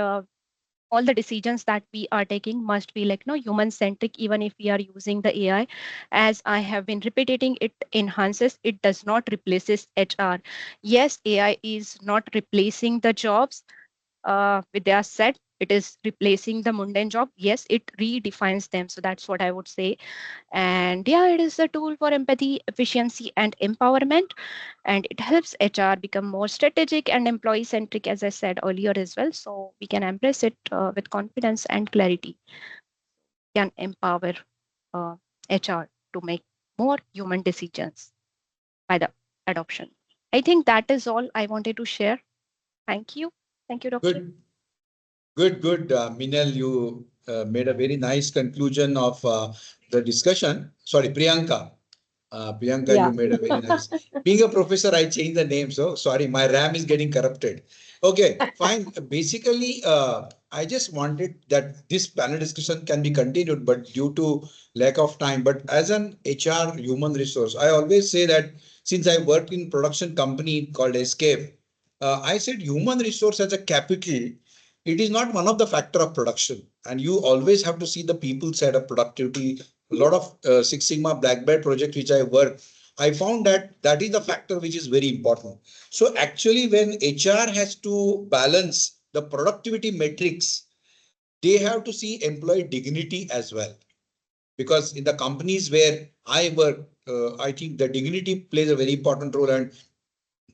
all the decisions that we are taking must be, like, no, human centric, even if we are using the AI. As I have been repeating, it enhances, it does not replaces HR. Yes, AI is not replacing the jobs. Vidya said it is replacing the mundane job. Yes, it redefines them. So that's what I would say. And yeah, it is a tool for empathy, efficiency, and empowerment. And it helps HR become more strategic and employee centric, as I said earlier as well. So we can embrace it with confidence and clarity. We can empower HR to make more human decisions by the adoption. I think that is all I wanted to share. Thank you. Thank you, Dr. Good. Good. Minel, you made a very nice conclusion of the discussion. Sorry, Priyanka. Priyanka, Yeah. you made a very nice. Being a professor, I changed the name. So sorry, my RAM is getting corrupted. Okay, fine. Basically, I just wanted that this panel discussion can be continued, but due to lack of time. But as an HR human resource, I always say that since I worked in production company called Escape, I said human resource as a capital, it is not one of the factor of production. And you always have to see the people side of productivity. A lot of Six Sigma Black Belt project which I work, I found that is the factor which is very important. So actually, when HR has to balance the productivity metrics, they have to see employee dignity as well. Because in the companies where I work, I think the dignity plays a very important role. And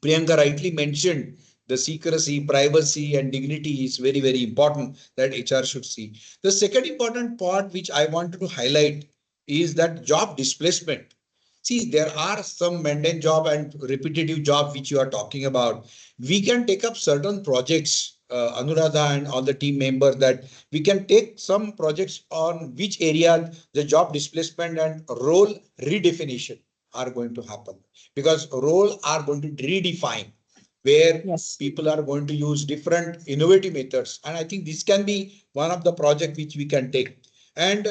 Priyanka rightly mentioned the secrecy, privacy, and dignity is very, very important that HR should see. The second important part which I wanted to highlight is that job displacement. See, there are some mundane job and repetitive job which you are talking about. We can take up certain projects, Anuradha and all the team members, that we can take some projects on which area the job displacement and role redefinition are going to happen, because role are going to redefine where Yes. people are going to use different innovative methods. And I think this can be one of the project which we can take. And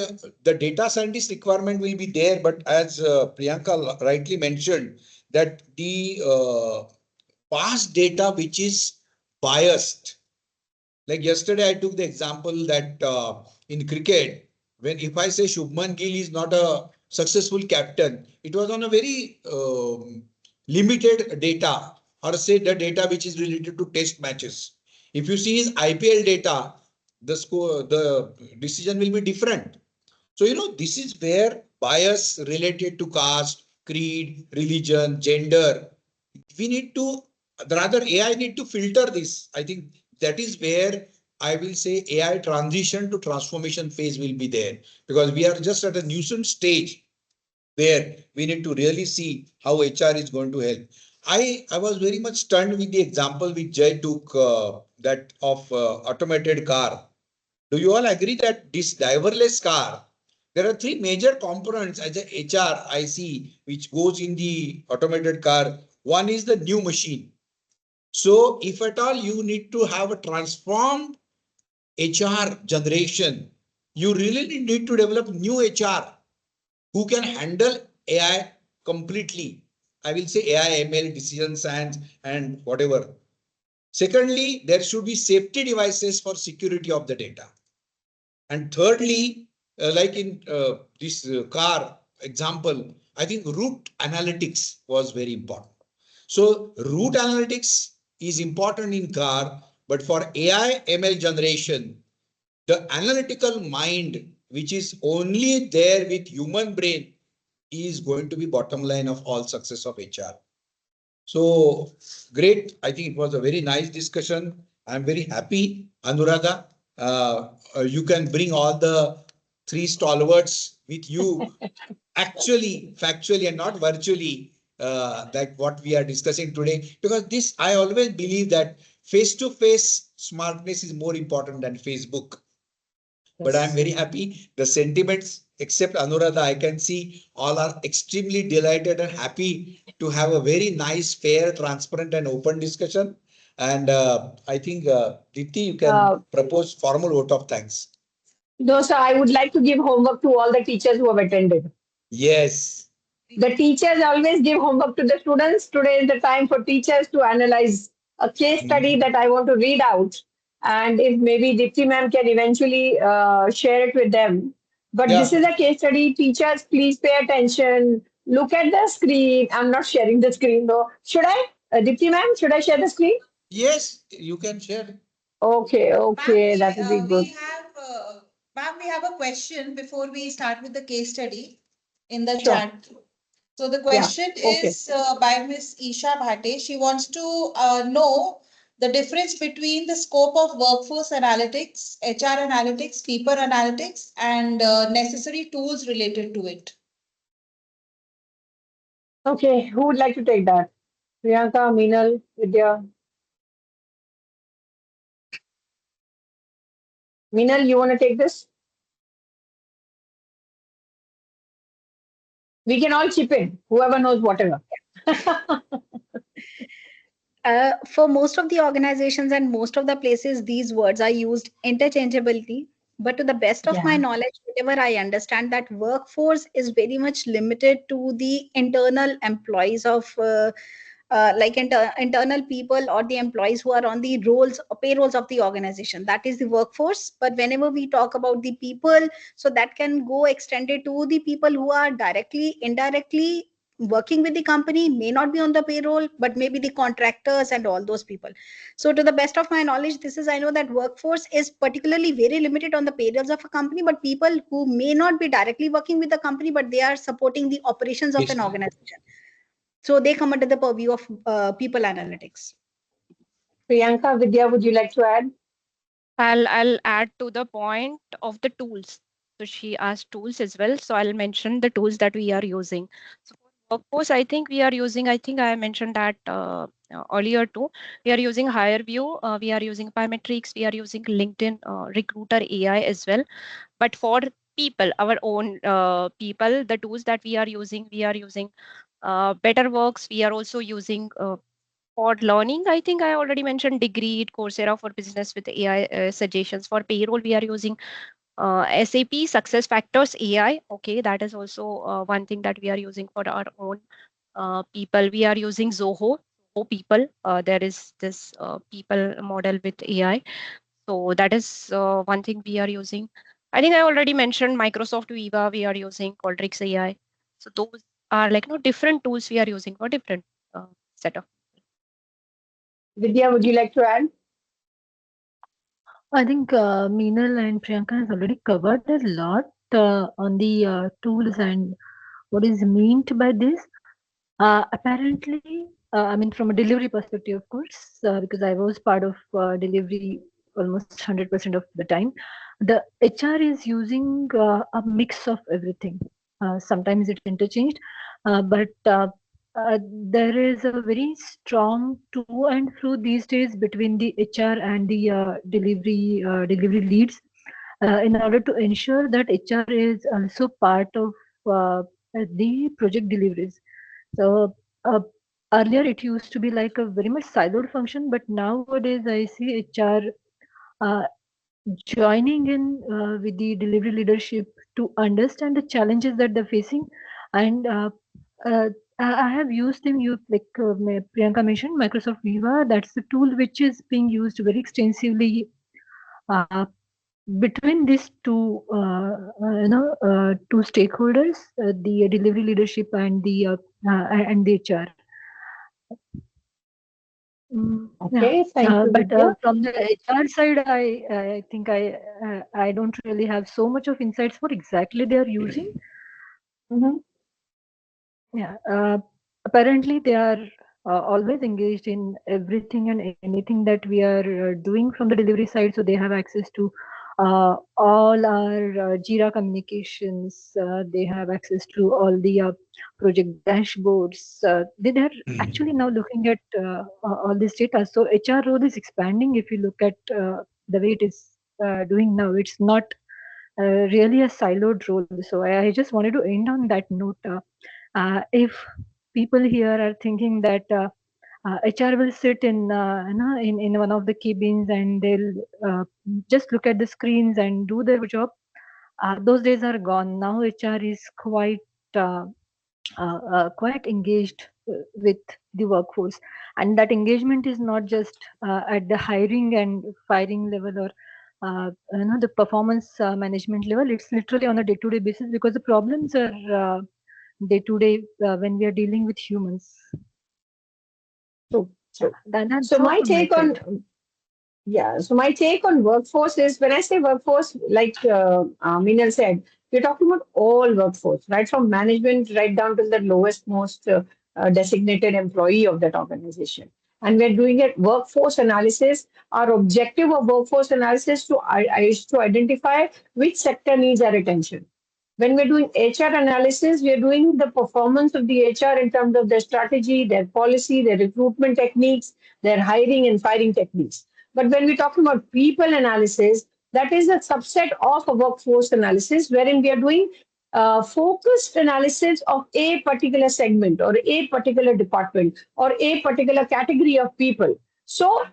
the data scientist requirement will be there, but as Priyanka rightly mentioned, that the past data which is biased. Like yesterday, I took the example that in cricket, when if I say Shubman Gill is not a successful captain, it was on a very limited data, or say the data which is related to test matches. If you see his IPL data, the score, the decision will be different. So, this is where bias related to caste, creed, religion, gender, we need to, rather AI need to filter this. I think that is where I will say AI transition to transformation phase will be there, because we are just at a nascent stage where we need to really see how HR is going to help. I was very much stunned with the example which Jay took, that of automated car. Do you all agree that this driverless car, there are three major components as a HR I see which goes in the automated car. One is the new machine. So if at all you need to have a transformed HR generation, you really need to develop new HR who can handle AI completely. I will say AI, ML, decision science, and whatever. Secondly, there should be safety devices for security of the data. And thirdly, like in this car example, I think route analytics was very important. So route analytics is important in car, but for AI ML generation, the analytical mind, which is only there with human brain, is going to be bottom line of all success of HR. So great. I think it was a very nice discussion. I'm very happy, Anuradha. You can bring all the three stalwarts with you, actually, factually, and not virtually, that what we are discussing today. Because this, I always believe that face-to-face smartness is more important than Facebook. But I'm very happy. The sentiments, except Anuradha, I can see all are extremely delighted and happy to have a very nice, fair, transparent, and open discussion. And I think, Dipti, you can propose formal vote of thanks. No, sir, I would like to give homework to all the teachers who have attended. Yes. The teachers always give homework to the students. Today is the time for teachers to analyze a case study that I want to read out. And if maybe Dipti ma'am can eventually share it with them. But this is a case study. Teachers, please pay attention. Look at the screen. I'm not sharing the screen though. Should I? Dipti ma'am, should I share the screen? Yes, you can share. Okay, okay, that will be good. Ma'am, we have a question before we start with the case study in the Sure. chat. So the Yeah, question okay. is by Miss Isha Bhate. She wants to know the difference between the scope of workforce analytics, HR analytics, people analytics, and necessary tools related to it. Okay, who would like to take that? Priyanka, Meenal, Vidya. Meenal, you want to take this? We can all chip in, whoever knows whatever. For most of the organizations and most of the places, these words are used interchangeably. But to the best of my Yeah. knowledge, whatever I understand, that workforce is very much limited to the internal employees of, like internal people or the employees who are on the roles or payrolls of the organization. That is the workforce. But whenever we talk about the people, so that can go extended to the people who are directly, indirectly working with the company, may not be on the payroll, but maybe the contractors and all those people. So to the best of my knowledge, this is, I know that workforce is particularly very limited on the payrolls of a company, but people who may not be directly working with the company, but they are supporting the operations of Yes, an ma'am. organization. So they come under the purview of people analytics. Priyanka, Vidya, would you like to add? I'll add to the point of the tools. So she asked tools as well. So I'll mention the tools that we are using. So for workforce, I think we are using, I think I mentioned that earlier too. We are using HireView, we are using Biometrics, we are using LinkedIn Recruiter AI as well. But for people, our own people, the tools that we are using Better Works. We are also using for learning, I think I already mentioned Degree, Coursera for business with AI suggestions. For payroll, we are using SAP Success Factors AI. Okay, that is also one thing that we are using for our own people. We are using Zoho people. There is this people model with AI. So that is one thing we are using. I think I already mentioned Microsoft Viva. We are using Qualtrics AI. So those are like different tools we are using for different set of. Vidya, would you like to add? I think Meenal and Priyanka has already covered a lot on the tools and what is meant by this. Apparently, I mean, from a delivery perspective, of course, because I was part of delivery almost 100% of the time, the HR is using a mix of everything. Sometimes it's interchanged, but there is a very strong to and fro these days between the HR and the delivery leads in order to ensure that HR is also part of the project deliveries. So uh, earlier it used to be like a very much siloed function, but nowadays I see HR uh, joining in with the delivery leadership to understand the challenges that they're facing. And uh, I have used them. You like Priyanka mentioned Microsoft Viva. That's the tool which is being used very extensively uh, between these two stakeholders, the delivery leadership and the HR. Yeah, Okay, thank you, but Vidya. from the HR side, I think I don't really have so much of insights what exactly they are using. Mhm. Yeah, apparently they are always engaged in everything and anything that we are doing from the delivery side. So they have access to all our Jira communications. They have access to all the project dashboards. They're actually now looking at all this data. So HR role is expanding. If you look at the way it is doing now, it's not really a siloed role. So I just wanted to end on that note. If people here are thinking that HR will sit in one of the cabins and they'll just look at the screens and do their job, those days are gone. Now HR is uh, quite engaged with the workforce, and that engagement is not just at the hiring and firing level or the performance management level. It's literally on a day-to-day basis because the problems are day to day when we are dealing with humans. True, true. That's So all my from my take side. on so my take on workforce is when I say workforce, like Meenal said, we're talking about all workforce, right from management right down to the lowest, most designated employee of that organization. And we're doing a workforce analysis. Our objective of workforce analysis is to identify which sector needs our attention. When we're doing HR analysis, we're doing the performance of the HR in terms of their strategy, their policy, their recruitment techniques, their hiring and firing techniques. But when we're talking about people analysis, that is a subset of a workforce analysis wherein we are doing focused analysis of a particular segment or a particular department or a particular category of people. So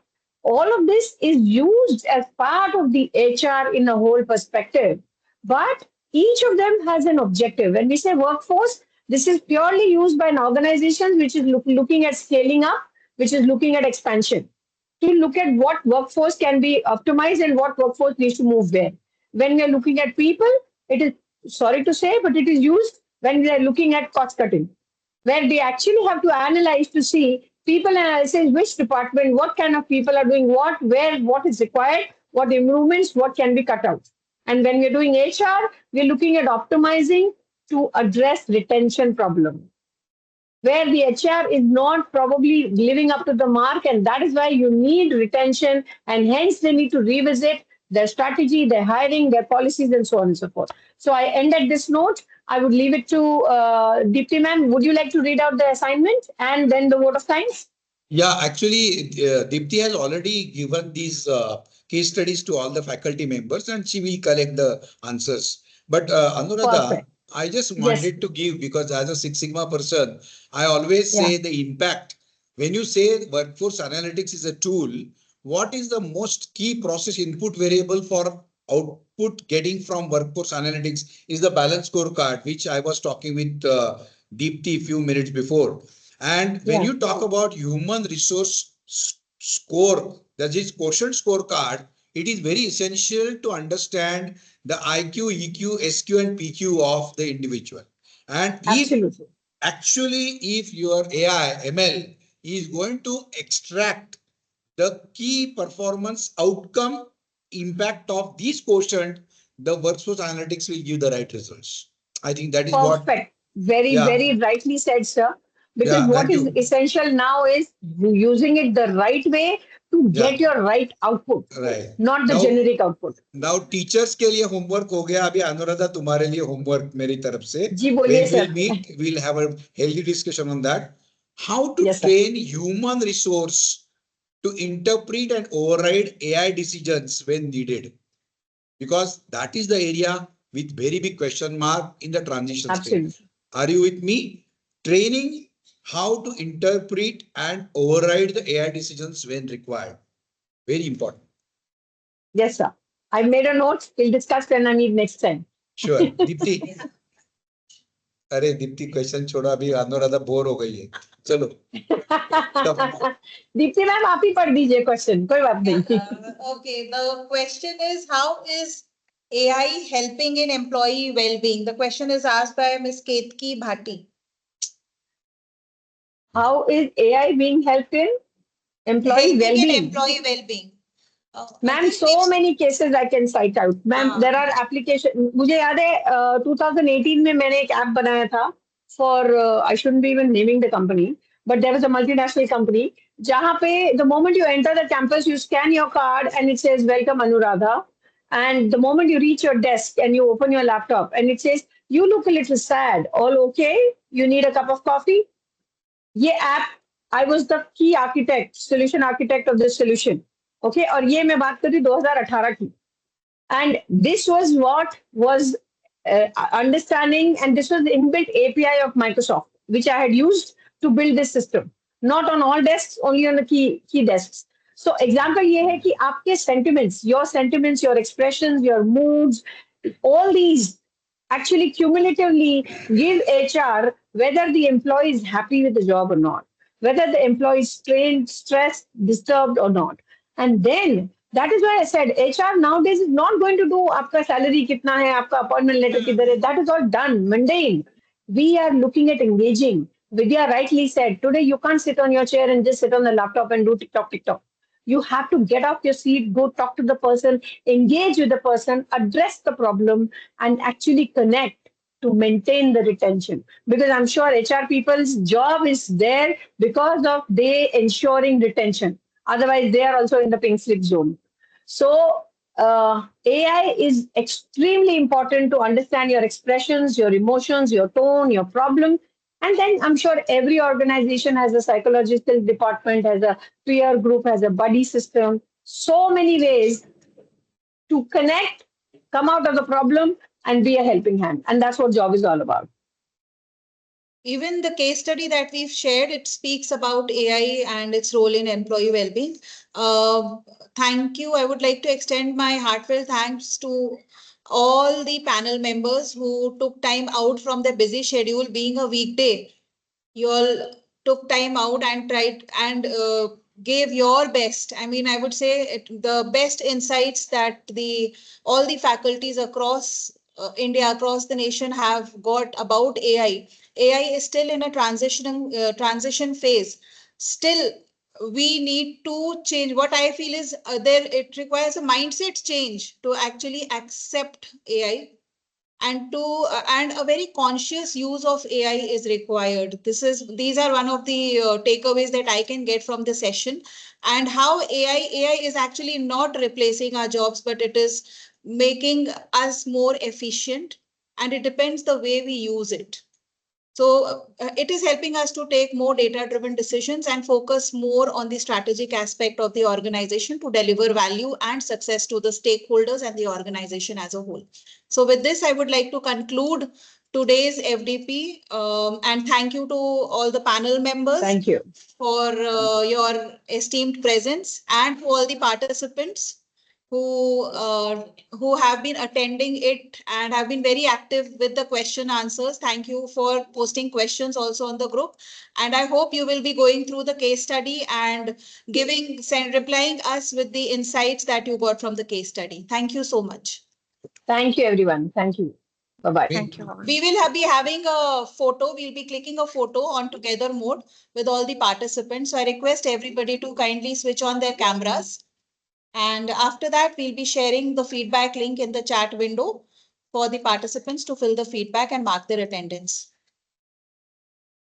all of this is used as part of the HR in a whole perspective. But each of them has an objective. When we say workforce, this is purely used by an organization which is looking at scaling up, which is looking at expansion to look at what workforce can be optimized and what workforce needs to move there. When we are looking at people, it is sorry to say, but it is used when we are looking at cost cutting. where they actually have to analyze to see people analysis, which department, what kind of people are doing what, where, what is required, what improvements, what can be cut out. And when we're doing HR, we're looking at optimizing to address retention problem where the HR is not probably living up to the mark, and that is why you need retention, and hence they need to revisit their strategy, their hiring, their policies, and so on and so forth. So I end at this note. I would leave it to Deepti ma'am. Would you like to read out the assignment and then the vote of thanks? Yeah, actually, Dipti has already given these case studies to all the faculty members and she will collect the answers. But Anuradha, Perfect. I just Yes. wanted to give, because as a Six Sigma person, I always Yeah. say the impact. When you say workforce analytics is a tool, what is the most key process input variable for output getting from workforce analytics is the balance scorecard, which I was talking with Deepti a few minutes before. And when Yeah. you talk about human resource score, that is quotient scorecard, it is very essential to understand the IQ, EQ, SQ, and PQ of the individual. And if Absolutely. actually, if your AI, ML is going to extract the key performance outcome impact of these quotient, the workforce analytics will give the right results. I think that is what, Perfect. Very, yeah, very rightly said, sir. Because yeah, what thank is you. essential now is using it the right way to Yeah, get your right output, right. not the Now, generic output. Now teachers के लिए homework हो गया अभी अनुराधा तुम्हारे लिए homework मेरी तरफ से जी बोलिए when we'll sir. meet we'll have a healthy discussion on that how to Yes, sir. train human resource to interpret and override AI decisions when needed because that is the area with very big question mark in the transition state. Absolutely. Are you with me? Training how to interpret and override the AI decisions when required, very important. Yes, sir. I made a note. We'll discuss when I meet next time. Sure. Deepti. अरे Deepti question छोड़ो अभी Anuradha bore हो गई है चलो तब Deepti ma'am आप ही पढ़ दीजिए क्वेश्चन कोई बात Yeah, नहीं. okay, the question is how is AI helping in employee well-being? The question is asked by Ms. Ketki Bhati. How is AI being helped in employee Helping in well-being? employee well-being. I Ma'am, think so many cases I can cite out. Ma'am, हाँ, there are application. मुझे याद है 2018 में मैंने एक app बनाया था for I shouldn't be even naming the company, but there was a multinational company जहाँ पे the moment you enter the campus, you scan your card and it says welcome Anuradha, and the moment you reach your desk and you open your laptop and it says you look a little sad, all okay? You need a cup of coffee? ये app I was the key architect solution architect of this solution okay और ये मैं बात कर रही 2018 की and this was what was understanding and this was the inbuilt API of Microsoft which I had used to build this system not on all desks only on the key desks so example ये है कि आपके sentiments your expressions your moods all these actually cumulatively give HR whether the employee is happy with the job or not, whether the employee is strained, stressed, disturbed or not. And then that is why I said HR nowadays is not going to do आपका salary कितना है, आपका appointment letter किधर है. That is all done, mundane. We are looking at engaging. Vidya rightly said, today you can't sit on your chair and just sit on the laptop and do TikTok, TikTok. You have to get off your seat, go talk to the person, engage with the person, address the problem, and actually connect to maintain the retention. Because I'm sure HR people's job is there because of they ensuring retention. Otherwise, they are also in the pink slip zone. So AI is extremely important to understand your expressions, your emotions, your tone, your problem. And then I'm sure every organization has a psychological department, has a peer group, has a buddy system. So many ways to connect, come out of the problem, and be a helping hand. And that's what job is all about. even the case study that we've shared, it speaks about AI and its role in employee well-being. Thank you. I would like to extend my heartfelt thanks to all the panel members who took time out from their busy schedule, being a weekday. You all took time out and tried and gave your best. I mean, I would say the best insights that all the faculties across India, across the nation have got about AI. AI is still in a transition phase. Still, we need to change. What I feel is it requires a mindset change to actually accept AI, and a very conscious use of AI is required. These are one of the takeaways that I can get from the session, and how AI is actually not replacing our jobs, but it is making us more efficient, and it depends the way we use it. So it is helping us to take more data-driven decisions and focus more on the strategic aspect of the organization to deliver value and success to the stakeholders and the organization as a whole. So with this, I would like to conclude today's FDP, and thank you to all the panel members. Thank you For your esteemed presence, and to all the participants who have been attending it and have been very active with the question answers. Thank you for posting questions also on the group. And I hope you will be going through the case study and replying us with the insights that you got from the case study. Thank you so much. Thank you, everyone. Thank you. Bye-bye. Thank you all. We will be having a photo. We'll be clicking a photo on together mode with all the participants. So I request everybody to kindly switch on their cameras. And after that, we'll be sharing the feedback link in the chat window for the participants to fill the feedback and mark their attendance.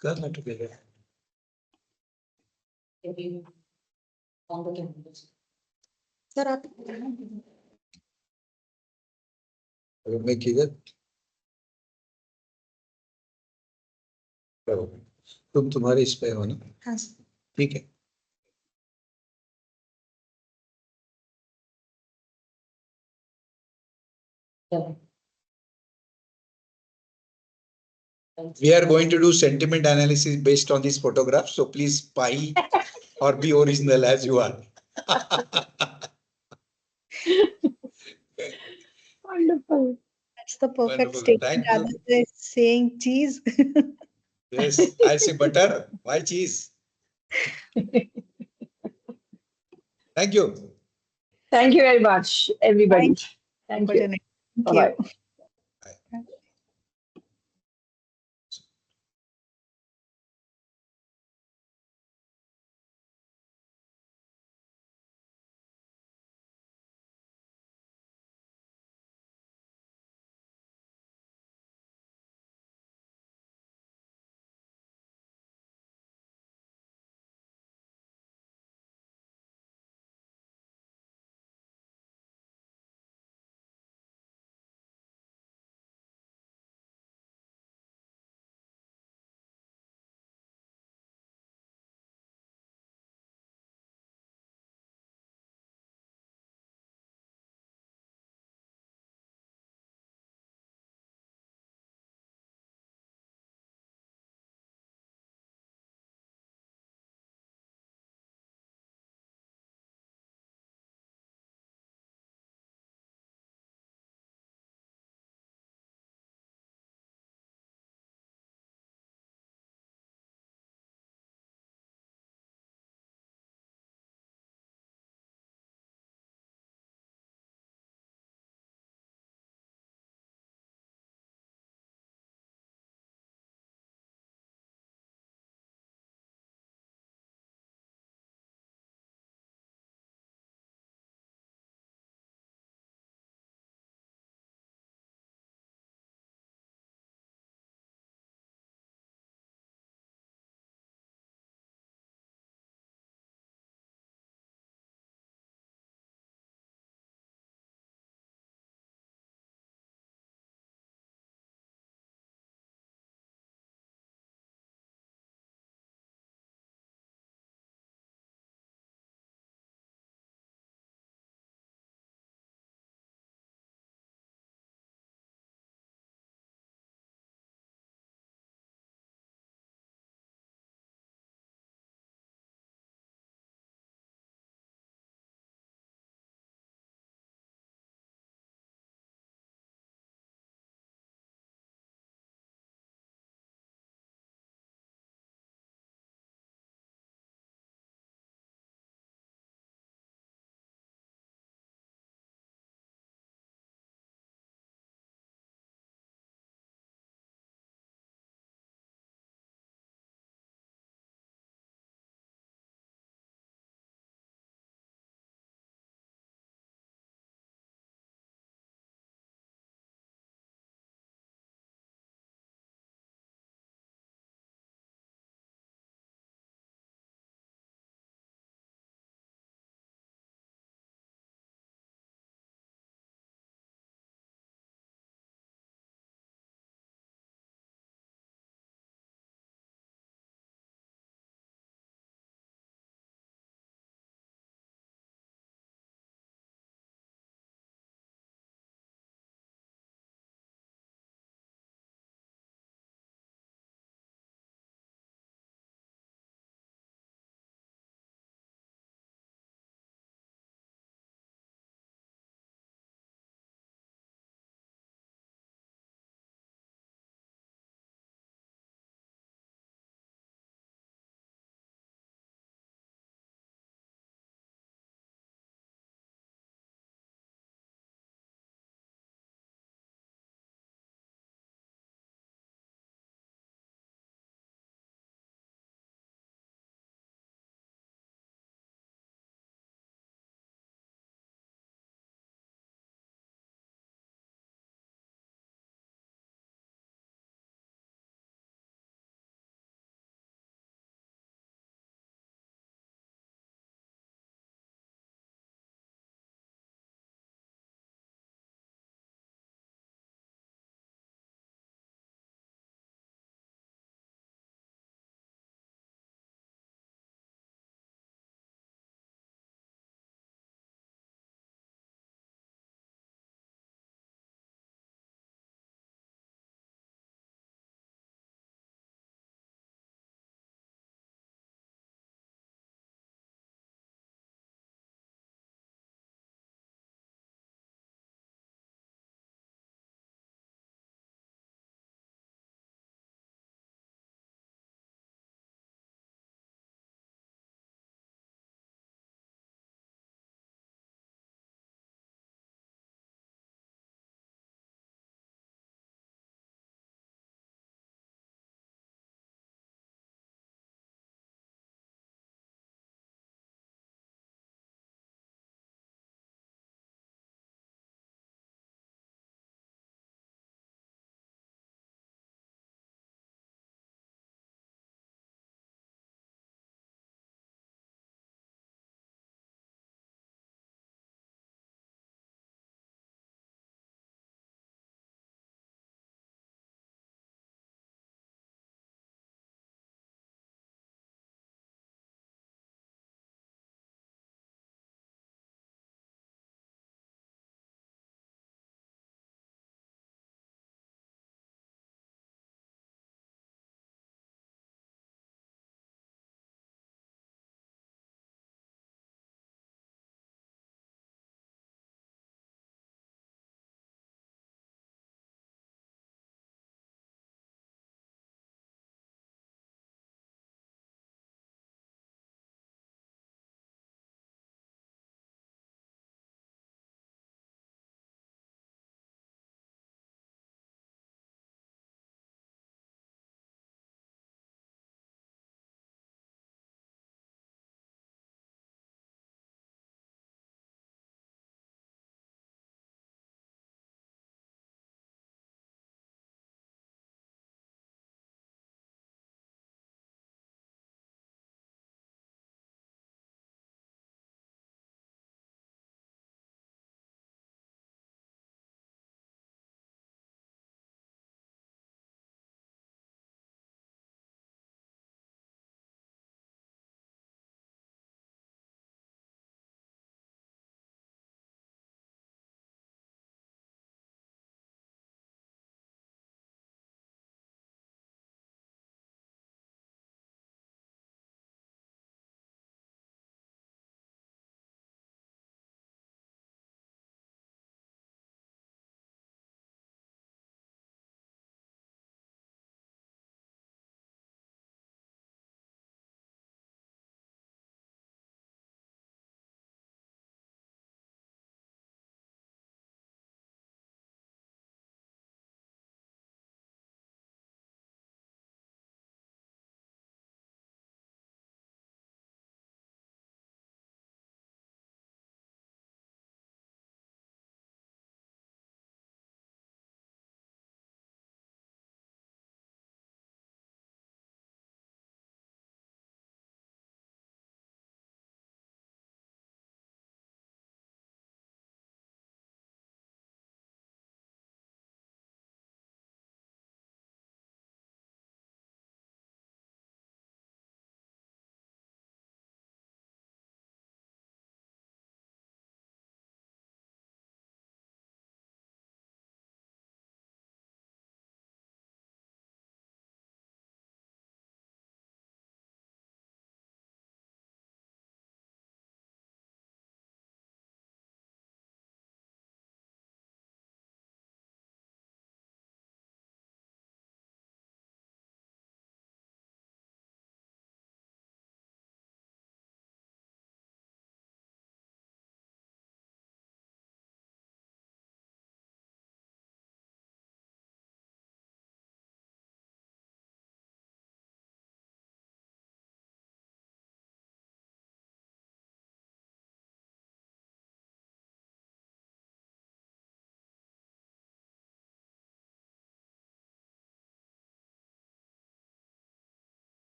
Karna together. Sir, आप मैं किधर तुम तुम्हारे इस पे हो ना? हाँ. ठीक है. We are going to do sentiment analysis based on these photographs. So please spy or be original as you are. Wonderful. That's the perfect Wonderful. statement. Thank you. Rather than saying cheese. Yes, I say butter. Why cheese? Thank you. Thank you very much, everybody. Thank you. Thank you. Bye-bye.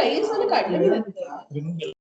Rice वाले काढले नाही तिथे.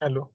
Hello.